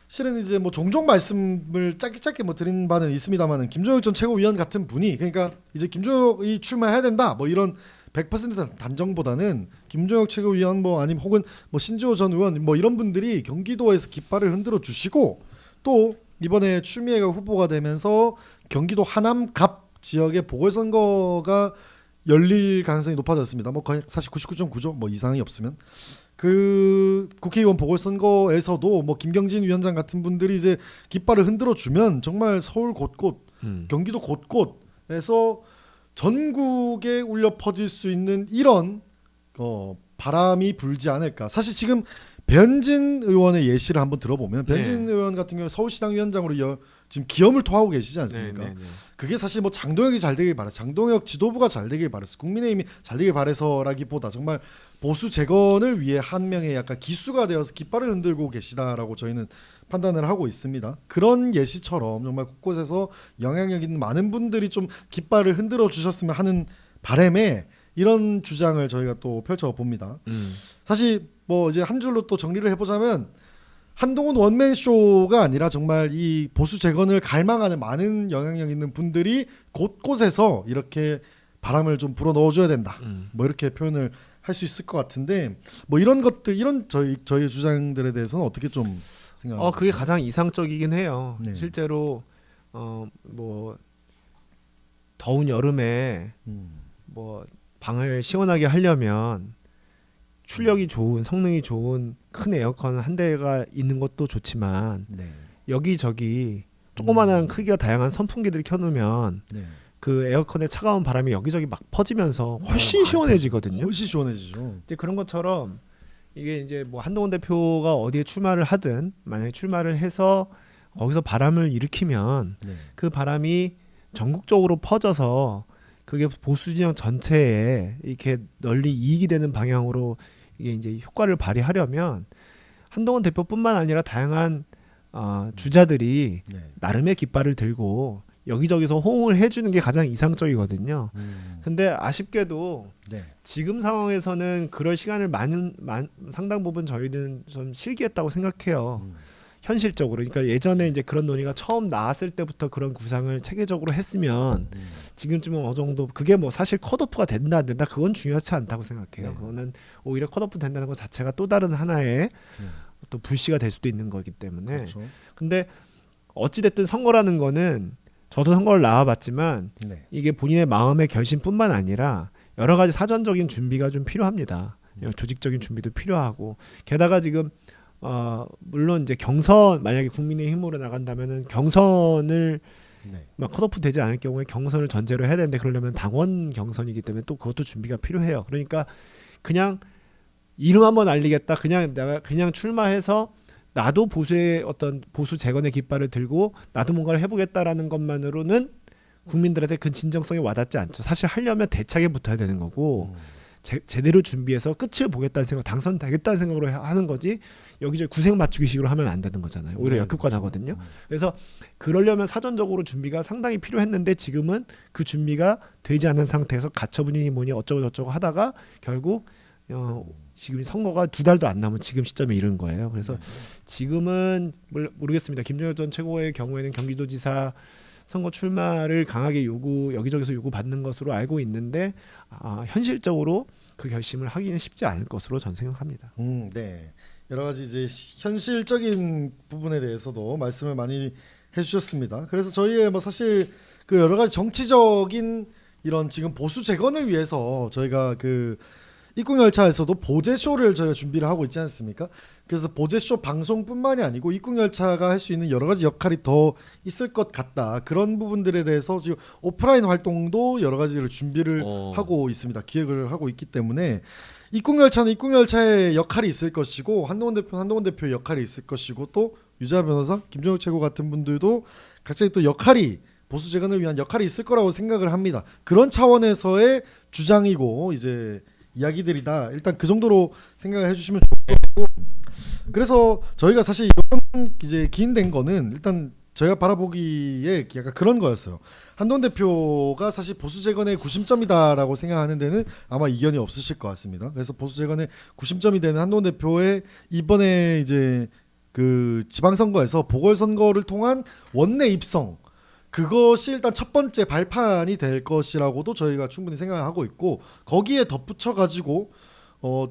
실은 이제 뭐 종종 말씀을 짧게 뭐 드린 바는 있습니다만은 김종혁 전 최고위원 같은 분이, 그러니까 이제 김종혁이 출마해야 된다 뭐 이런 100% 단정보다는 김종혁 최고위원 뭐 아니면 혹은 뭐 신지호 전 의원 뭐 이런 분들이 경기도에서 깃발을 흔들어 주시고, 또 이번에 추미애가 후보가 되면서 경기도 하남 갑 지역의 보궐선거가 열릴 가능성이 높아졌습니다. 뭐 거의 사실 99.9죠. 뭐 이상이 없으면. 그 국회의원 보궐선거에서도 뭐 김경진 위원장 같은 분들이 이제 깃발을 흔들어 주면 정말 서울 곳곳, 경기도 곳곳에서 전국에 울려 퍼질 수 있는 이런 바람이 불지 않을까. 사실 지금 배현진 의원의 예시를 한번 들어보면 배현진 의원 같은 경우 서울시당 위원장으로 지금 기염을 토하고 계시지 않습니까? 네. 그게 사실 뭐 장동혁이 잘 되길 바래, 장동혁 지도부가 잘 되길 바래서, 국민의힘이 잘 되길 바래서라기보다 정말 보수 재건을 위해 한 명의 약간 기수가 되어서 깃발을 흔들고 계시다라고 저희는 판단을 하고 있습니다. 그런 예시처럼 정말 곳곳에서 영향력 있는 많은 분들이 좀 깃발을 흔들어 주셨으면 하는 바람에 이런 주장을 저희가 또 펼쳐 봅니다. 사실 뭐 이제 한 줄로 또 정리를 해보자면 한동훈 원맨 쇼가 아니라 정말 이 보수 재건을 갈망하는 많은 영향력 있는 분들이 곳곳에서 이렇게 바람을 좀 불어 넣어줘야 된다. 뭐 이렇게 표현을 할 수 있을 것 같은데, 뭐 이런 것들, 이런 저희의 주장들에 대해서는 어떻게 좀 생각하세요? 그게 가장 이상적이긴 해요. 네. 실제로 뭐 더운 여름에 뭐 방을 시원하게 하려면 출력이 좋은, 성능이 좋은 큰 에어컨 한 대가 있는 것도 좋지만 네. 여기저기 조그마한 크기가 다양한 선풍기들을 켜놓으면 네. 그 에어컨의 차가운 바람이 여기저기 막 퍼지면서 훨씬 시원해지거든요. 훨씬 시원해지죠. 이제 그런 것처럼 이게 이제 뭐 한동훈 대표가 어디에 출마를 하든 만약에 출마를 해서 거기서 바람을 일으키면 네. 그 바람이 전국적으로 퍼져서 그게 보수 진영 전체에 이렇게 널리 이익이 되는 방향으로 이게 이제 효과를 발휘하려면 한동훈 대표뿐만 아니라 다양한 주자들이 네. 나름의 깃발을 들고 여기저기서 호응을 해주는 게 가장 이상적이거든요. 음. 근데 아쉽게도 네. 지금 상황에서는 그럴 시간을 상당 부분 저희는 좀 실기했다고 생각해요. 음. 현실적으로. 그러니까 예전에 이제 그런 논의가 처음 나왔을 때부터 그런 구상을 체계적으로 했으면 지금쯤은 어느 정도 그게 뭐 사실 컷오프가 된다 안 된다 그건 중요하지 않다고 생각해요. 네. 그거는 오히려 컷오프 된다는 것 자체가 또 다른 하나의 음. 또 불씨가 될 수도 있는 거기 때문에. 그렇죠. 근데 어찌 됐든 선거라는 거는 저도 선거를 나와봤지만 네. 이게 본인의 마음의 결심뿐만 아니라 여러 가지 사전적인 준비가 좀 필요합니다. 조직적인 준비도 필요하고 게다가 지금 물론 이제 경선 만약에 국민의힘으로 나간다면은 경선을 네. 막 컷오프 되지 않을 경우에 경선을 전제로 해야 되는데 그러려면 당원 경선이기 때문에 또 그것도 준비가 필요해요. 그러니까 그냥 이름 한번 알리겠다. 그냥 내가 그냥 출마해서 나도 보수의 어떤 보수 재건의 깃발을 들고 나도 뭔가를 해보겠다라는 것만으로는 국민들한테 그 진정성이 와닿지 않죠. 사실 하려면 대차게 붙어야 되는 거고 제대로 준비해서 끝을 보겠다는 생각, 당선되겠다는 생각으로 하는 거지 여기저기 구색 맞추기식으로 하면 안 되는 거잖아요. 오히려 네, 역효과 그렇죠. 나거든요. 그래서 그러려면 사전적으로 준비가 상당히 필요했는데 지금은 그 준비가 되지 않은 상태에서 가처분이니 뭐니 어쩌고 저쩌고 하다가 결국 지금 선거가 2달도 안 남은 지금 시점에 이른 거예요. 그래서 지금은 모르겠습니다. 김종혁 전 최고의 경우에는 경기도지사 선거 출마를 강하게 여기저기서 요구받는 것으로 알고 있는데 현실적으로 그 결심을 하기는 쉽지 않을 것으로 전 생각합니다. 네. 여러 가지 이제 현실적인 부분에 대해서도 말씀을 많이 해주셨습니다. 그래서 저희의 뭐 사실 그 여러 가지 정치적인 이런 지금 보수 재건을 위해서 저희가 그 입국열차에서도 보제쇼를 저희가 준비를 하고 있지 않습니까? 그래서 보제쇼 방송뿐만이 아니고 입국열차가 할 수 있는 여러 가지 역할이 더 있을 것 같다. 그런 부분들에 대해서 지금 오프라인 활동도 여러 가지를 준비를 하고 있습니다. 기획을 하고 있기 때문에 입국열차는 입국열차의 역할이 있을 것이고 한동훈 대표의 역할이 있을 것이고 또 유재하 변호사, 김종혁 최고 같은 분들도 각자의 또 역할이 보수 재건을 위한 역할이 있을 거라고 생각을 합니다. 그런 차원에서의 주장이고 이제 이야기들이다. 일단 그 정도로 생각을 해주시면 좋을 것 같고 그래서 저희가 사실 이런 이제 기인된 거는 일단 저희가 바라보기에 약간 그런 거였어요. 한동훈 대표가 사실 보수 재건의 구심점이다라고 생각하는 데는 아마 이견이 없으실 것 같습니다. 그래서 보수 재건의 구심점이 되는 한동훈 대표의 이번에 이제 그 지방선거에서 보궐선거를 통한 원내 입성 그것이 일단 첫 번째 발판이 될 것이라고도 저희가 충분히 생각하고 있고 거기에 덧붙여 가지고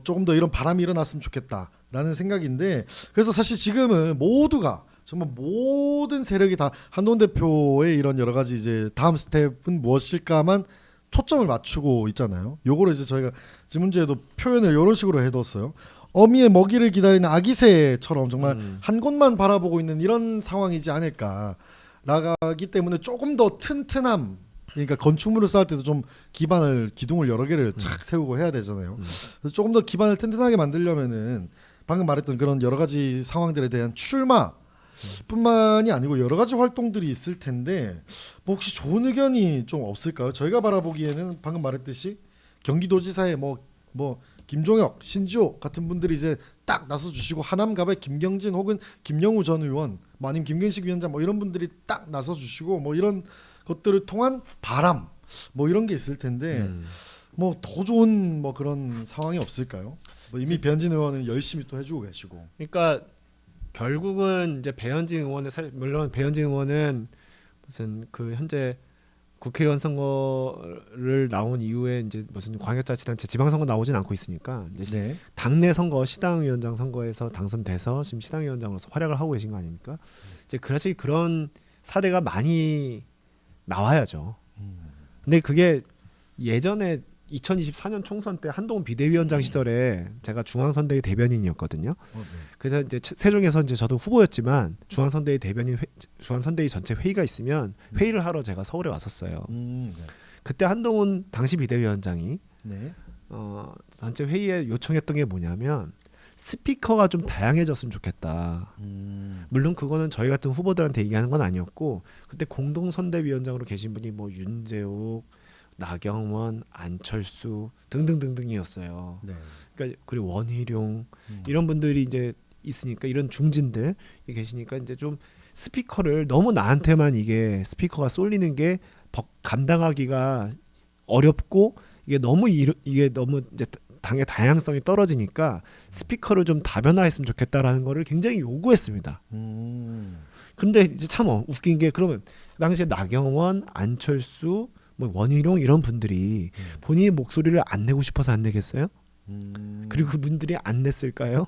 조금 더 이런 바람이 일어났으면 좋겠다라는 생각인데 그래서 사실 지금은 모두가 정말 모든 세력이 다 한동훈 대표의 이런 여러 가지 이제 다음 스텝은 무엇일까만 초점을 맞추고 있잖아요. 요거를 이제 저희가 지문제에도 표현을 이런 식으로 해뒀어요. 어미의 먹이를 기다리는 아기새처럼 정말 한 곳만 바라보고 있는 이런 상황이지 않을까. 나가기 때문에 조금 더 튼튼함 그러니까 건축물을 쌓을 때도 좀 기둥을 여러 개를 착 세우고 해야 되잖아요. 그래서 조금 더 기반을 튼튼하게 만들려면은 방금 말했던 그런 여러 가지 상황들에 대한 출마뿐만이 아니고 여러 가지 활동들이 있을 텐데 뭐 혹시 좋은 의견이 좀 없을까요? 저희가 바라보기에는 방금 말했듯이 경기도지사의 뭐 김종혁, 신지호 같은 분들이 이제 딱 나서주시고 하남갑의 김경진 혹은 김영우 전 의원, 뭐 아니면 김근식 위원장 뭐 이런 분들이 딱 나서주시고 뭐 이런 것들을 통한 바람 뭐 이런 게 있을 텐데 뭐 더 좋은 뭐 그런 상황이 없을까요? 뭐 이미 배현진 의원은 열심히 또 해주고 계시고. 그러니까 결국은 이제 배현진 의원의 물론 배현진 의원은 무슨 그 현재 국회의원 선거를 나온 이후에 이제 무슨 광역자치단체 지방선거 나오진 않고 있으니까 이제 네. 당내 선거 시당위원장 선거에서 당선돼서 지금 시당위원장으로서 활약을 하고 계신 거 아닙니까? 이제 사실 그런 사례가 많이 나와야죠. 근데 그게 예전에 2024년 총선 때 한동훈 비대위원장 시절에 제가 중앙선대위 대변인이었거든요. 그래서 이제 세종에서 이제 저도 후보였지만 중앙선대위 중앙선대위 전체 회의가 있으면 회의를 하러 제가 서울에 왔었어요. 네. 그때 한동훈 당시 비대위원장이 네. 전체 회의에 요청했던 게 뭐냐면 스피커가 좀 다양해졌으면 좋겠다. 물론 그거는 저희 같은 후보들한테 얘기하는 건 아니었고 그때 공동선대위원장으로 계신 분이 뭐 윤재욱, 나경원, 안철수 등등등등이었어요. 네. 그러니까 그리고 원희룡 이런 분들이 이제 있으니까 이런 중진들 계시니까 이제 좀 스피커를 너무 나한테만 이게 스피커가 쏠리는 게 감당하기가 어렵고 이게 너무 이제 당의 다양성이 떨어지니까 스피커를 좀 다변화했으면 좋겠다라는 거를 굉장히 요구했습니다. 근데 이제 참 웃긴 게 그러면 그 당시에 나경원, 안철수, 뭐 원희룡 이런 분들이 본인의 목소리를 안 내고 싶어서 안 내겠어요? 그리고 그분들이 안 냈을까요?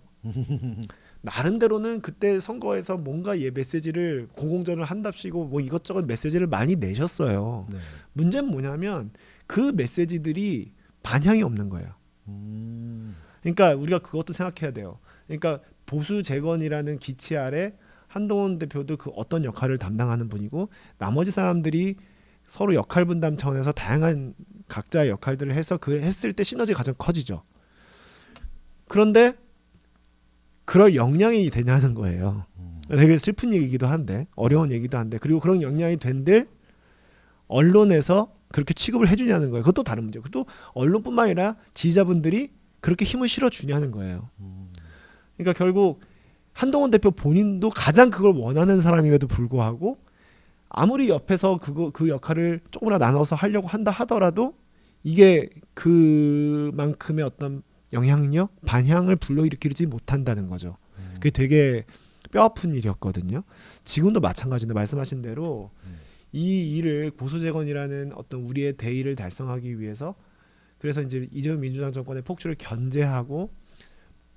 나름대로는 그때 선거에서 뭔가 메시지를 공공전을 한답시고 뭐 이것저것 메시지를 많이 내셨어요. 네. 문제는 뭐냐면 그 메시지들이 반향이 없는 거예요. 그러니까 우리가 그것도 생각해야 돼요. 그러니까 보수 재건이라는 기치 아래 한동훈 대표도 그 어떤 역할을 담당하는 분이고 나머지 사람들이 서로 역할 분담 차원에서 다양한 각자의 역할들을 해서 그 했을 때 시너지가 가장 커지죠. 그런데 그럴 역량이 되냐는 거예요. 되게 슬픈 얘기기도 한데 어려운 얘기도 한데 그리고 그런 역량이 된들 언론에서 그렇게 취급을 해주냐는 거예요. 그것도 다른 문제고 또 언론뿐만 아니라 지지자분들이 그렇게 힘을 실어주냐는 거예요. 그러니까 결국 한동훈 대표 본인도 가장 그걸 원하는 사람임에도 불구하고 아무리 옆에서 그 역할을 조금이라도 나눠서 하려고 한다 하더라도 이게 그만큼의 어떤 영향력, 반향을 불러일으키지 못한다는 거죠. 그게 되게 뼈아픈 일이었거든요. 지금도 마찬가지인데 말씀하신 대로 이 일을 보수재건이라는 어떤 우리의 대의를 달성하기 위해서 그래서 이제 이재명 민주당 정권의 폭주를 견제하고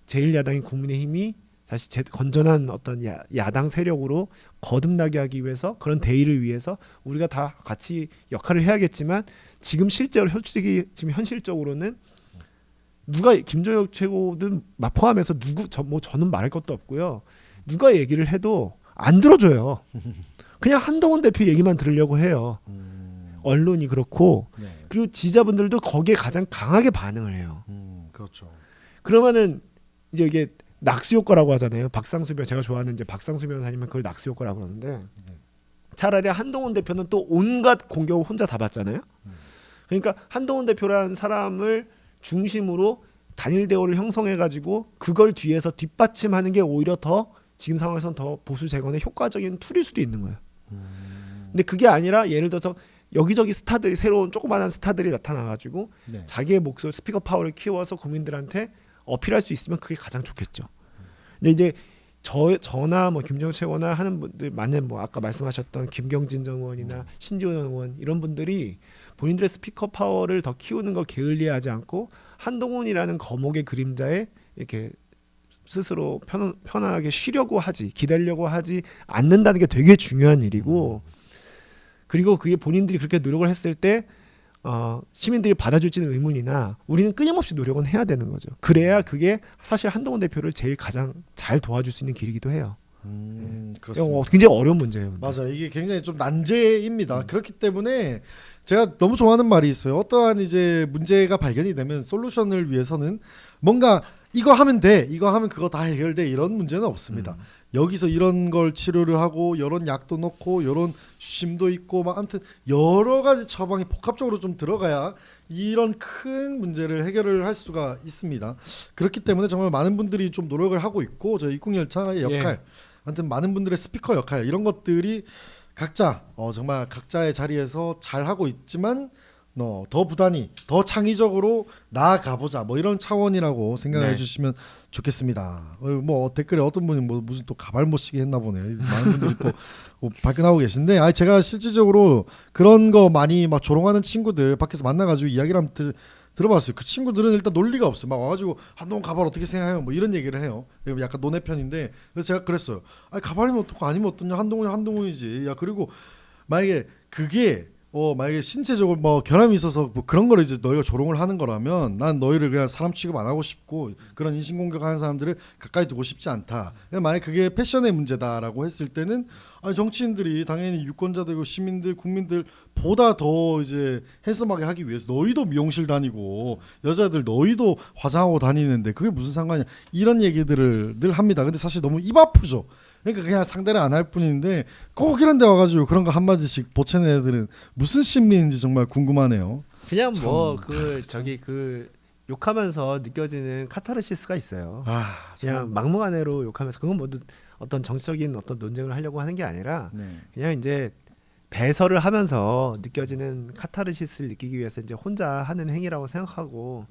제1야당인 국민의힘이 다시 건전한 어떤 야당 세력으로 거듭나게 하기 위해서 그런 대의를 위해서 우리가 다 같이 역할을 해야겠지만 지금 실제로 솔직히 지금 현실적으로는 누가 김종혁 최고든 포함해서 저는 말할 것도 없고요. 누가 얘기를 해도 안 들어줘요. 그냥 한동훈 대표 얘기만 들으려고 해요. 언론이 그렇고 네. 그리고 지지자분들도 거기에 가장 강하게 반응을 해요. 그렇죠. 그러면은 이제 이게 낙수 효과라고 하잖아요. 제가 좋아하는 이제 박상수 변호사님은 그걸 낙수 효과라고 그러는데 차라리 한동훈 대표는 또 온갖 공격을 혼자 다 받잖아요. 그러니까 한동훈 대표라는 사람을 중심으로 단일 대우를 형성해가지고 그걸 뒤에서 뒷받침하는 게 오히려 더 지금 상황에서는 더 보수 재건의 효과적인 툴일 수도 있는 거예요. 근데 그게 아니라 예를 들어서 여기저기 스타들이 새로운 조그마한 스타들이 나타나가지고 네. 자기의 목소리 스피커 파워를 키워서 국민들한테 어필할 수 있으면 그게 가장 좋겠죠. 근데 이제 저나 뭐 김정은 최고나 하는 분들 많은 뭐 아까 말씀하셨던 김경진 전 의원이나 신지원 의원 이런 분들이 본인들의 스피커 파워를 더 키우는 걸 게을리하지 않고 한동훈이라는 거목의 그림자에 이렇게 스스로 편안하게 쉬려고 하지 기다리려고 하지 않는다는 게 되게 중요한 일이고 그리고 그게 본인들이 그렇게 노력을 했을 때 시민들이 받아줄지는 의문이나 우리는 끊임없이 노력은 해야 되는 거죠. 그래야 그게 사실 한동훈 대표를 제일 가장 잘 도와줄 수 있는 길이기도 해요. 그렇습니다. 굉장히 어려운 문제예요. 근데. 맞아요. 이게 굉장히 좀 난제입니다. 그렇기 때문에 제가 너무 좋아하는 말이 있어요. 어떠한 이제 문제가 발견이 되면 솔루션을 위해서는 뭔가 이거 하면 돼, 이거 하면 그거 다 해결돼 이런 문제는 없습니다. 여기서 이런 걸 치료를 하고 이런 약도 넣고 이런 심도 있고 막 아무튼 여러 가지 처방이 복합적으로 좀 들어가야 이런 큰 문제를 해결을 할 수가 있습니다. 그렇기 때문에 정말 많은 분들이 좀 노력을 하고 있고 저희 입국열차의 역할, 아무튼 많은 분들의 스피커 역할 이런 것들이 각자 정말 각자의 자리에서 잘 하고 있지만 더 부단히 더 창의적으로 나아가 보자 뭐 이런 차원이라고 생각해 네. 주시면 좋겠습니다. 뭐 댓글에 어떤 분이 뭐 무슨 또 가발 못 쓰게 했나 보네. 많은 분들이 또 발끈하고 계신데 제가 실질적으로 그런 거 많이 막 조롱하는 친구들 밖에서 만나가지고 이야기를 한번 들어봤어요. 그 친구들은 일단 논리가 없어요. 막 와가지고 한동훈 가발 어떻게 생각해요? 뭐 이런 얘기를 해요. 약간 논의 편인데 그래서 제가 그랬어요. 가발이면 어떻고 아니면 어떠냐? 한동훈이지. 야 그리고 만약에 그게 만약에 신체적으로 뭐 결함이 있어서 뭐 그런 거를 이제 너희가 조롱을 하는 거라면 난 너희를 그냥 사람 취급 안 하고 싶고 그런 인신공격하는 사람들을 가까이 두고 싶지 않다. 만약에 그게 패션의 문제다라고 했을 때는 정치인들이 당연히 유권자들이고 시민들 국민들 보다 더 이제 핸섬하게 하기 위해서 너희도 미용실 다니고 여자들 너희도 화장하고 다니는데 그게 무슨 상관이야 이런 얘기들을 늘 합니다. 근데 사실 너무 입 아프죠. 그러니까 그냥 상대를 안 할 뿐인데 꼭 이런 데 와가지고 그런 거 한마디씩 보채는 애들은 무슨 심리인지 정말 궁금하네요. 그냥 참. 뭐 그 욕하면서 느껴지는 카타르시스가 있어요. 아, 그냥 막무가내로 욕하면서 그건 뭐 어떤 정치적인 어떤 논쟁을 하려고 하는 게 아니라 네. 그냥 이제 배설을 하면서 느껴지는 카타르시스를 느끼기 위해서 이제 혼자 하는 행위라고 생각하고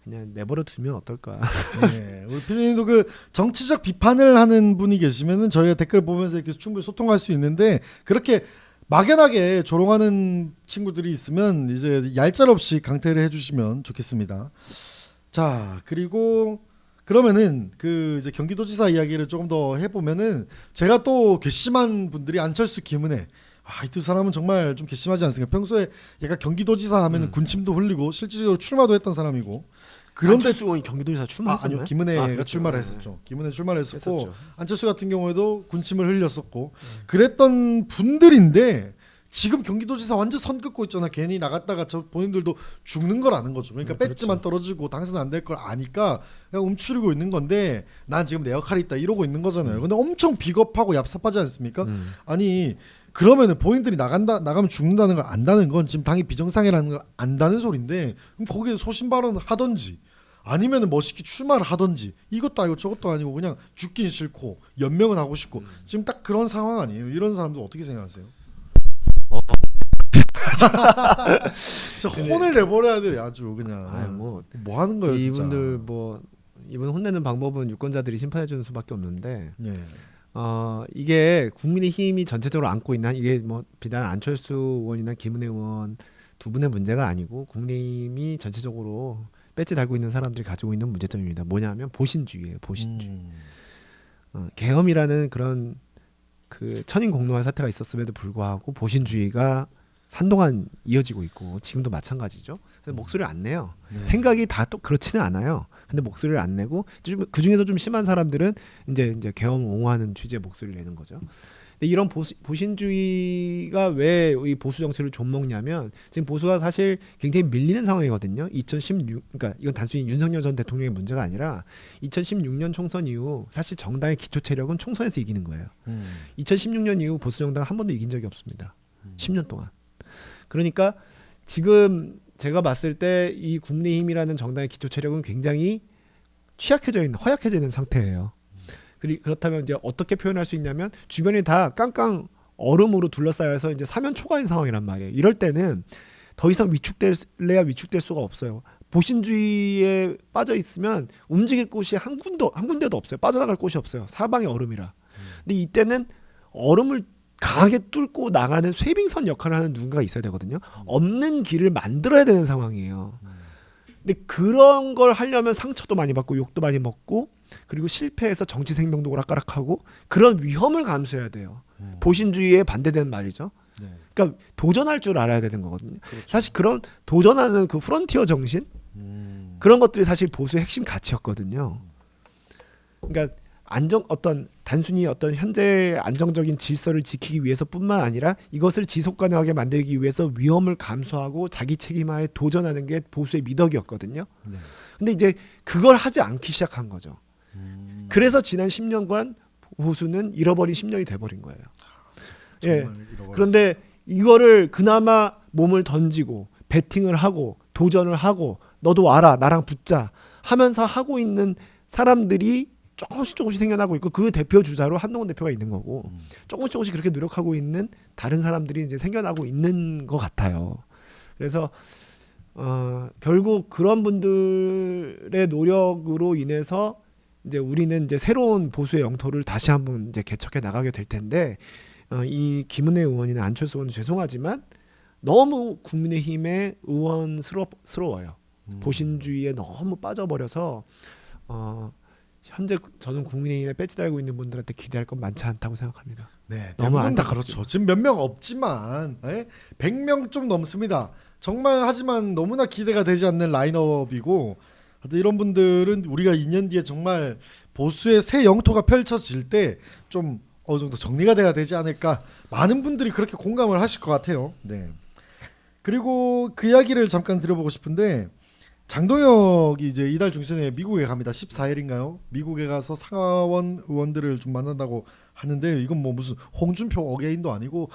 그냥 내버려 두면 어떨까. 네, 우리 피디님도 그 정치적 비판을 하는 분이 계시면은 저희가 댓글 보면서 이렇게 충분히 소통할 수 있는데 그렇게 막연하게 조롱하는 친구들이 있으면 이제 얄짤없이 강퇴를 해주시면 좋겠습니다. 자, 그리고 그러면은 그 이제 경기도지사 이야기를 조금 더 해보면은 제가 또 괘씸한 분들이 안철수, 김은혜. 이 두 사람은 정말 좀 괘씸하지 않습니까? 평소에 얘가 경기도지사 하면은 군침도 흘리고 실질적으로 출마도 했던 사람이고. 그런데 안철수 의원이 경기도지사 출마했었나요? 아니요, 김은혜가 그렇죠. 출마를 했었죠. 김은혜 출마를 했었고 했었죠. 안철수 같은 경우에도 군침을 흘렸었고 그랬던 분들인데 지금 경기도지사 완전 선 긋고 있잖아. 괜히 나갔다가 저 본인들도 죽는 걸 아는 거죠. 그러니까 배지만 떨어지고 당선 안 될 걸 아니까 그냥 움츠리고 있는 건데 난 지금 내 역할이 있다 이러고 있는 거잖아요. 근데 엄청 비겁하고 얍삽하지 않습니까? 아니 그러면은 본인들이 나가면 죽는다는 걸 안다는 건 지금 당이 비정상이라는 걸 안다는 소린데 그럼 거기에 소신 발언을 하던지 아니면은 멋있게 출마를 하던지 이것도 아니고 저것도 아니고 그냥 죽긴 싫고 연명은 하고 싶고 지금 딱 그런 상황 아니에요. 이런 사람들 어떻게 생각하세요? 진짜 혼을 내버려야 돼 아주 그냥. 뭐 하는 거예요 진짜. 이분들 이분 혼내는 방법은 유권자들이 심판해 주는 수밖에 없는데 네. 이게 국민의힘이 전체적으로 안고 있는 이게 뭐 비단 안철수 의원이나 김은혜 의원 두 분의 문제가 아니고 국민의힘이 전체적으로 배지 달고 있는 사람들이 가지고 있는 문제점입니다. 뭐냐면 보신주의예요. 보신주의. 계엄이라는 그런 그 천인공노한 사태가 있었음에도 불구하고 보신주의가 한동안 이어지고 있고 지금도 마찬가지죠. 그래서 목소리를 안 내요. 네. 생각이 다 또 그렇지는 않아요. 근데 목소리를 안 내고 그 중에서 좀 심한 사람들은 이제 계엄 옹호하는 취지의 목소리를 내는 거죠. 근데 이런 보신주의가 왜 이 보수 정치를 좀먹냐면 지금 보수가 사실 굉장히 밀리는 상황이거든요. 2016 그러니까 이건 단순히 윤석열 전 대통령의 문제가 아니라 2016년 총선 이후 사실 정당의 기초 체력은 총선에서 이기는 거예요. 2016년 이후 보수 정당 한 번도 이긴 적이 없습니다. 10년 동안. 그러니까 지금 제가 봤을 때 이 국민의힘이라는 정당의 기초 체력은 굉장히 허약해져 있는 상태예요. 그렇다면 이제 어떻게 표현할 수 있냐면 주변이 다 깡깡 얼음으로 둘러싸여서 이제 사면 초과인 상황이란 말이에요. 이럴 때는 더 이상 위축될래야 위축될 수가 없어요. 보신주의에 빠져 있으면 움직일 곳이 한 군데도 없어요. 빠져나갈 곳이 없어요. 사방이 얼음이라. 근데 이때는 얼음을 강하게 뚫고 나가는 쇄빙선 역할을 하는 누군가가 있어야 되거든요. 없는 길을 만들어야 되는 상황이에요. 근데 그런 걸 하려면 상처도 많이 받고 욕도 많이 먹고 그리고 실패해서 정치 생명도 오락가락하고 그런 위험을 감수해야 돼요. 보신주의에 반대되는 말이죠. 네. 그러니까 도전할 줄 알아야 되는 거거든요. 그렇죠. 사실 그런 도전하는 그 프론티어 정신 그런 것들이 사실 보수의 핵심 가치였거든요. 그러니까 단순히 어떤 현재 안정적인 질서를 지키기 위해서뿐만 아니라 이것을 지속 가능하게 만들기 위해서 위험을 감수하고 자기 책임하에 도전하는 게 보수의 미덕이었거든요. 네. 근데 이제 그걸 하지 않기 시작한 거죠. 그래서 지난 10년간 보수는 잃어버린 10년이 돼버린 거예요. 예. 그런데 이거를 그나마 몸을 던지고 배팅을 하고 도전을 하고 너도 와라 나랑 붙자 하면서 하고 있는 사람들이 조금씩 생겨나고 있고 그 대표 주자로 한동훈 대표가 있는 거고 조금씩 그렇게 노력하고 있는 다른 사람들이 이제 생겨나고 있는 것 같아요. 그래서 결국 그런 분들의 노력으로 인해서 이제 우리는 이제 새로운 보수의 영토를 다시 한번 이제 개척해 나가게 될 텐데 이 김은혜 의원이나 안철수 의원은 죄송하지만 너무 국민의힘의 의원스러워요. 보신주의에 너무 빠져버려서 현재 저는 국민의힘에 배지 달고 있는 분들한테 기대할 건 많지 않다고 생각합니다. 네, 너무 대부분 다 안타깝죠. 그렇죠. 지금 몇 명 없지만 100명 좀 넘습니다. 정말 하지만 너무나 기대가 되지 않는 라인업이고 이런 분들은 우리가 2년 뒤에 정말 보수의 새 영토가 펼쳐질 때 좀 어느 정도 정리가 돼야 되지 않을까. 많은 분들이 그렇게 공감을 하실 것 같아요. 네. 그리고 그 이야기를 잠깐 드려보고 싶은데 장동혁이 이제 이달 중순에 미국에 갑니다. 14일인가요? 미국에 가서 상하원 의원들을 좀 만난다고 하는데 이건 뭐 무슨 홍준표 어게인도 아니고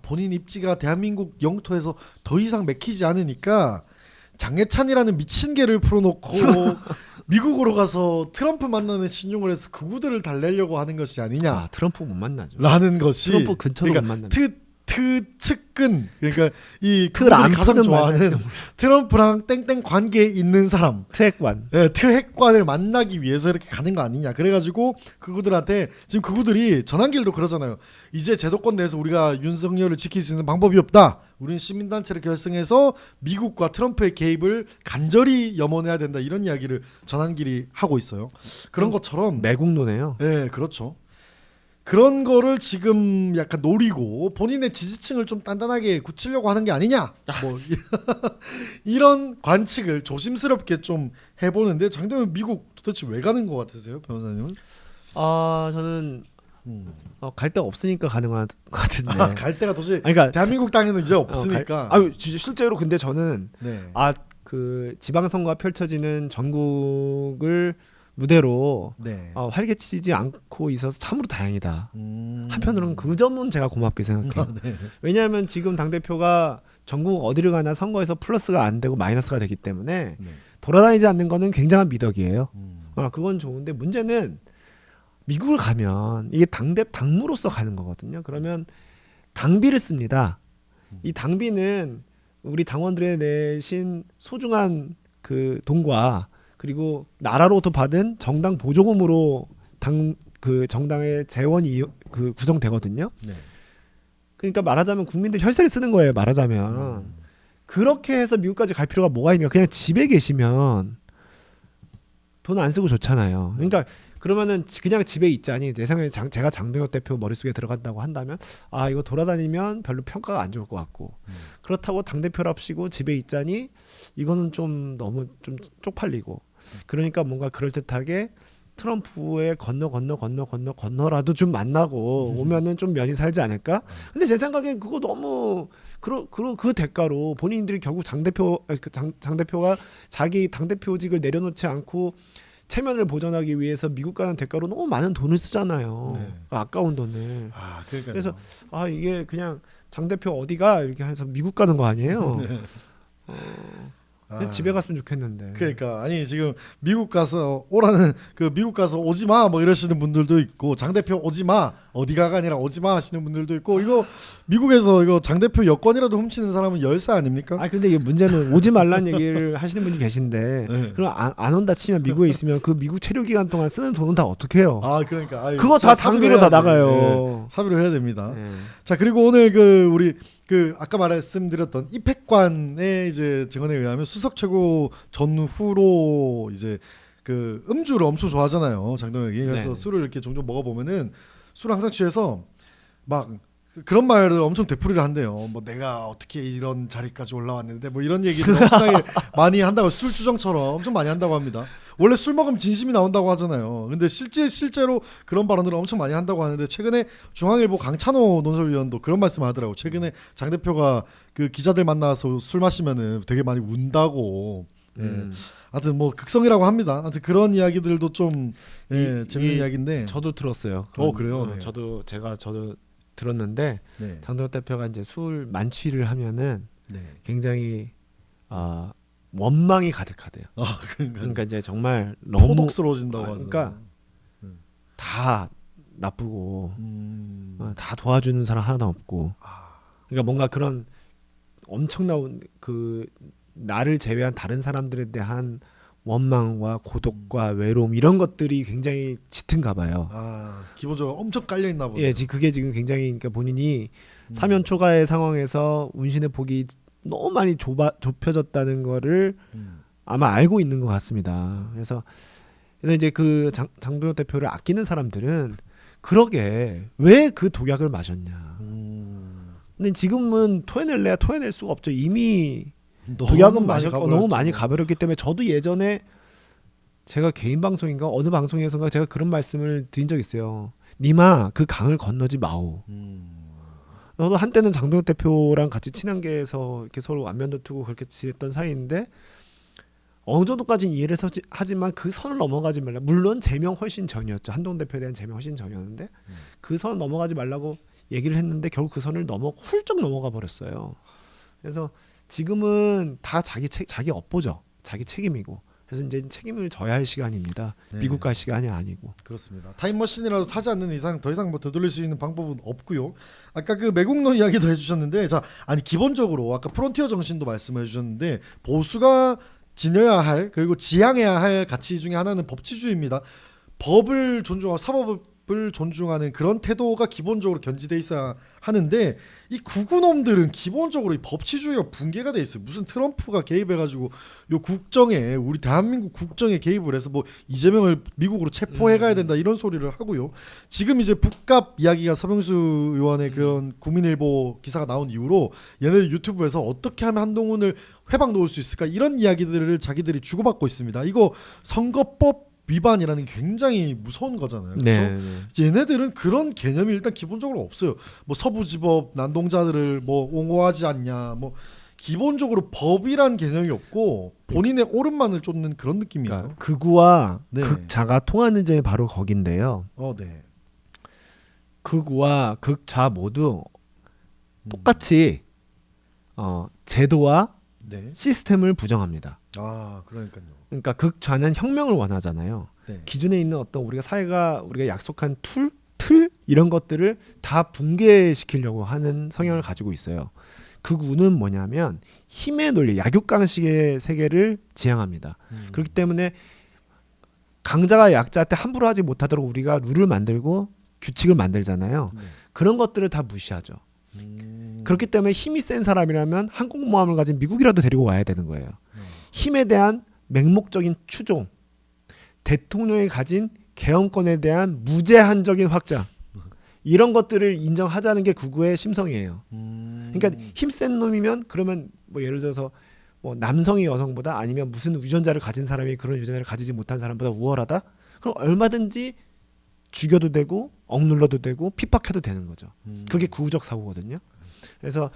본인 입지가 대한민국 영토에서 더 이상 맥히지 않으니까 장해찬이라는 미친 개를 풀어놓고 미국으로 가서 트럼프 만나는 신용을 해서 극우들을 달래려고 하는 것이 아니냐. 아, 트럼프 못 만나죠. 라는 것이 트럼프 근처로 그러니까 못 만나죠. 측근 그러니까 이 틀 안 그들이 가장 푸는 좋아하는 말이죠. 트럼프랑 땡땡 관계에 있는 사람 트핵관. 트핵관을 만나기 위해서 이렇게 가는 거 아니냐. 그래가지고 그구들한테 지금 그구들이 전환길도 그러잖아요. 이제 제도권 내에서 우리가 윤석열을 지킬 수 있는 방법이 없다. 우리는 시민단체를 결성해서 미국과 트럼프의 개입을 간절히 염원해야 된다. 이런 이야기를 전환길이 하고 있어요. 그런 것처럼 매국노네요. 네, 그렇죠. 그런 거를 지금 약간 노리고 본인의 지지층을 좀 단단하게 굳히려고 하는 게 아니냐. 뭐 이런 관측을 조심스럽게 좀 해보는데 장동현 미국 도대체 왜 가는 것 같으세요, 변호사님은? 아, 저는 갈 데가 없으니까 가능한 것 같은데. 갈 데가 도저히 그러니까 대한민국 땅에는 이제 없으니까. 아유, 실제로 근데 저는 네. 그 지방선거가 펼쳐지는 전국을 무대로 네. 활개치지 않고 있어서 참으로 다행이다. 한편으로는 그 그 점은 제가 고맙게 생각해요. 네. 왜냐하면 지금 당대표가 전국 어디를 가나 선거에서 플러스가 안 되고 마이너스가 되기 때문에 네. 돌아다니지 않는 거는 굉장한 미덕이에요. 음. 그건 좋은데 문제는 미국을 가면 이게 당무로서 가는 거거든요. 그러면 당비를 씁니다. 이 당비는 우리 당원들의 내신 소중한 그 돈과 그리고 나라로부터 받은 정당 보조금으로 그 정당의 재원이 그 구성되거든요. 네. 그러니까 말하자면 국민들 혈세를 쓰는 거예요. 말하자면 그렇게 해서 미국까지 갈 필요가 뭐가 있냐? 그냥 집에 계시면 돈 안 쓰고 좋잖아요. 그러니까 그러면은 그냥 집에 있자니 내 생각에 제가 장동혁 대표 머릿속에 들어간다고 한다면 이거 돌아다니면 별로 평가가 안 좋을 것 같고 그렇다고 당대표랍시고 집에 있자니 이거는 좀 너무 좀 쪽팔리고 그러니까 뭔가 그럴듯하게 트럼프의 건너라도 좀 만나고 오면은 좀 면이 살지 않을까? 근데 제 생각엔 그거 너무 그 대가로 본인들이 결국 장 대표가 자기 당 대표직을 내려놓지 않고 체면을 보존하기 위해서 미국 가는 대가로 너무 많은 돈을 쓰잖아요. 네. 아까운 돈을. 그러니까요. 그래서 이게 그냥 장 대표 어디가 이렇게 해서 미국 가는 거 아니에요? 네. 그냥 집에 갔으면 좋겠는데. 그러니까 아니 지금 미국 가서 오라는 미국 가서 오지 마 뭐 이러시는 분들도 있고 장 대표 오지 마 어디가가 아니라 오지 마 하시는 분들도 있고 이거 미국에서 이거 장 대표 여권이라도 훔치는 사람은 열사 아닙니까? 근데 이게 문제는 오지 말라는 얘기를 하시는 분이 계신데 네. 그럼 안 온다 치면 미국에 있으면 그 미국 체류 기간 동안 쓰는 돈은 다 어떻게 해요? 그러니까 그거 다 당비로 다 나가요. 사비로 해야 됩니다. 네. 자 그리고 오늘 우리 아까 말씀드렸던 이팩관의 이제 증언에 의하면 수석 최고 전후로 이제 음주를 엄청 좋아하잖아요 장동혁이. 그래서 네. 술을 이렇게 종종 먹어보면은 술을 항상 취해서 막 그런 말을 엄청 되풀이를 한대요. 뭐 내가 어떻게 이런 자리까지 올라왔는데 뭐 이런 얘기를 엄청나게 많이 한다고 술주정처럼 엄청 많이 한다고 합니다. 원래 술 먹으면 진심이 나온다고 하잖아요. 근데 실제로 그런 발언들을 엄청 많이 한다고 하는데 최근에 중앙일보 강찬호 논설위원도 그런 말씀을 하더라고. 최근에 장 대표가 기자들 만나서 술 마시면은 되게 많이 운다고. 하여튼 뭐 극성이라고 합니다. 하여튼 그런 이야기들도 좀 재밌는 이야기인데. 저도 들었어요. 그래요? 네. 저도 들었는데 네. 장동혁 대표가 이제 술 만취를 하면은 네. 굉장히 원망이 가득하대요. 그러니까 이제 정말 너무 포독스러워진다고 하더라고요. 그러니까 다 나쁘고 다 도와주는 사람 하나 없고 그러니까 뭔가 그런 엄청난 나를 제외한 다른 사람들에 대한 원망과 고독과 외로움 이런 것들이 굉장히 짙은가 봐요. 기본적으로 엄청 깔려 있나 보네요. 예, 그게 지금 굉장히 그러니까 본인이 사면 초과의 상황에서 운신의 폭이 너무 많이 좁혀졌다는 거를 아마 알고 있는 것 같습니다. 그래서 이제 장동혁 대표를 아끼는 사람들은 그러게 왜 그 독약을 마셨냐. 근데 지금은 토해낼 수가 없죠. 이미 독약은 마셨고 너무 많이 가버렸기 때문에 저도 예전에 제가 개인 방송인가 어느 방송에서인가 제가 그런 말씀을 드린 적 있어요. 니마 그 강을 건너지 마오. 저도 한때는 장동혁 대표랑 같이 친한계에서 이렇게 서로 안면도 두고 그렇게 지냈던 사이인데 어느 정도까지는 이해를 하지만 그 선을 넘어가지 말라. 물론 제명 훨씬 전이었죠. 한동훈 대표에 대한 제명 훨씬 전이었는데 그 선을 넘어가지 말라고 얘기를 했는데 결국 그 선을 훌쩍 넘어가 버렸어요. 그래서 지금은 다 자기 업보죠. 자기 책임이고. 그래서 이제 책임을 져야 할 시간입니다. 네. 미국 갈 시간이 아니고. 그렇습니다. 타임머신이라도 타지 않는 이상 더 이상 뭐 되돌릴 수 있는 방법은 없고요. 아까 그 매국노 이야기도 해주셨는데, 자, 아니 기본적으로 아까 프론티어 정신도 말씀해 주셨는데, 보수가 지녀야 할, 그리고 지향해야 할 가치 중에 하나는 법치주의입니다. 법을 존중하고 사법을 존중하는 그런 태도가 기본적으로 견지돼 있어야 하는데, 이 구구놈들은 기본적으로 이 법치주의가 붕괴가 돼 있어요. 무슨 트럼프가 개입해가지고 요 국정에, 우리 대한민국 국정에 개입을 해서 뭐 이재명을 미국으로 체포해가야 된다 이런 소리를 하고요. 지금 이제 북갑 이야기가 서명수 의원의 그런 국민일보 기사가 나온 이후로 얘네들 유튜브에서 어떻게 하면 한동훈을 회방 놓을 수 있을까 이런 이야기들을 자기들이 주고받고 있습니다. 이거 선거법 위반이라는 게 굉장히 무서운 거잖아요. 그렇죠? 네. 얘네들은 그런 개념이 일단 기본적으로 없어요. 뭐 서부지법 난동자들을 뭐 옹호하지 않냐, 뭐 기본적으로 법이란 개념이 없고 본인의 옳음만을 쫓는 그런 느낌이에요. 그러니까 극우와 네. 극자가 통하는 점이 바로 거긴데요. 네. 극우와 극자 모두 똑같이 제도와 네. 시스템을 부정합니다. 아, 그러니까요. 그러니까 극좌는 혁명을 원하잖아요. 네. 기존에 있는 어떤 우리가 약속한 틀 이런 것들을 다 붕괴시키려고 하는 성향을 가지고 있어요. 극우는 뭐냐면 힘의 논리, 약육강식의 세계를 지향합니다. 그렇기 때문에 강자가 약자한테 함부로 하지 못하도록 우리가 룰을 만들고 규칙을 만들잖아요. 네. 그런 것들을 다 무시하죠. 그렇기 때문에 힘이 센 사람이라면 항공모함을 가진 미국이라도 데리고 와야 되는 거예요. 힘에 대한 맹목적인 추종, 대통령이 가진 개헌권에 대한 무제한적인 확장, 이런 것들을 인정하자는 게 극우의 심성이에요. 그러니까 힘센 놈이면 그러면 뭐 예를 들어서 뭐 남성이 여성보다 아니면 무슨 유전자를 가진 사람이 그런 유전자를 가지지 못한 사람보다 우월하다? 그럼 얼마든지 죽여도 되고 억눌러도 되고 핍박해도 되는 거죠. 그게 구우적 사고거든요. 그래서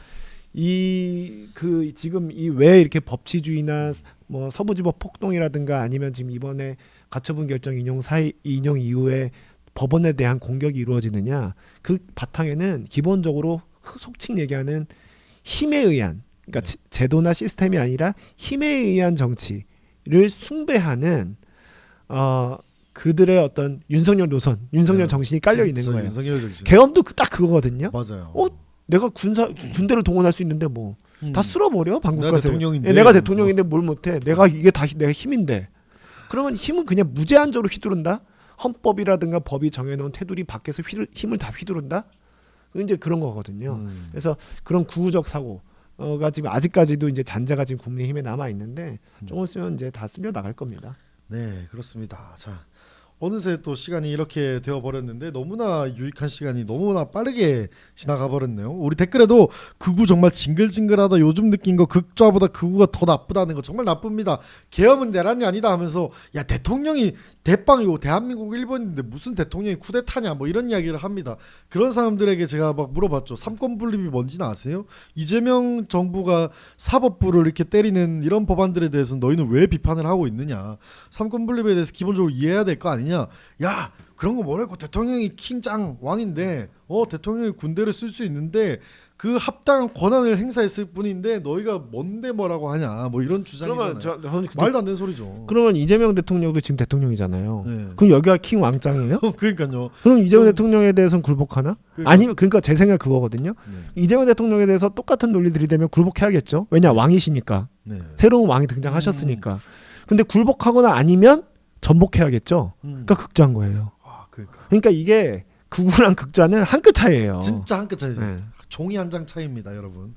지금 이 왜 이렇게 법치주의나 뭐 서부지법 폭동이라든가 아니면 지금 이번에 가처분 결정 인용 이후에 법원에 대한 공격이 이루어지느냐, 그 바탕에는 기본적으로 속칭 얘기하는 힘에 의한, 그러니까 제도나 시스템이 아니라 힘에 의한 정치를 숭배하는 그들의 어떤 윤석열 노선, 윤석열 정신이 깔려 있는 거예요. 윤석열 정신. 계엄도 딱 그거거든요. 맞아요. 내가 군대를 동원할 수 있는데 뭐 다 쓸어버려 방국 내가 가세요. 대통령인데. 내가 대통령인데 뭘 못해? 내가 이게 다 내가 힘인데. 그러면 힘은 그냥 무제한적으로 휘두른다. 헌법이라든가 법이 정해놓은 테두리 밖에서 힘을 다 휘두른다. 이제 그런 거거든요. 그래서 그런 구우적 사고가 지금 아직까지도 이제 잔재가 지금 국민의힘에 남아 있는데 조금 있으면 이제 다 쓸려 나갈 겁니다. 네, 그렇습니다. 자, 어느새 또 시간이 이렇게 되어 버렸는데 너무나 유익한 시간이 너무나 빠르게 지나가 버렸네요. 우리 댓글에도 극우 정말 징글징글하다, 요즘 느낀 거 극좌보다 극우가 더 나쁘다는 거 정말 나쁩니다. 계엄은 내란이 아니다 하면서 야, 대통령이 대빵이고 대한민국 1번인데 무슨 대통령이 쿠데타냐 뭐 이런 이야기를 합니다. 그런 사람들에게 제가 막 물어봤죠. 삼권 분립이 뭔지는 아세요? 이재명 정부가 사법부를 이렇게 때리는 이런 법안들에 대해서 너희는 왜 비판을 하고 있느냐. 삼권 분립에 대해서 기본적으로 이해해야 될 거 아니냐. 야, 그런 거 뭐라고, 대통령이 킹짱 왕인데 대통령이 군대를 쓸 수 있는데 그 합당한 권한을 행사했을 뿐인데 너희가 뭔데 뭐라고 하냐, 뭐 이런 주장이잖아요. 저는 말도 안 되는 소리죠. 그러면 이재명 대통령도 지금 대통령이잖아요. 네. 그럼 여기가 킹 왕짱이에요? 그러니까요. 그럼 이재명 대통령에 대해서는 굴복하나? 그러니까. 아니면 그러니까 제 생각 그거거든요. 네. 이재명 대통령에 대해서 똑같은 논리 들이대면 굴복해야겠죠. 왜냐, 왕이시니까. 네. 새로운 왕이 등장하셨으니까. 근데 굴복하거나 아니면 전복해야겠죠. 그러니까 극자인 거예요. 그러니까 이게 극우랑 극자는 한 끗 차이예요. 진짜 한 끗 차이죠. 네. 종이 한 장 차이입니다, 여러분.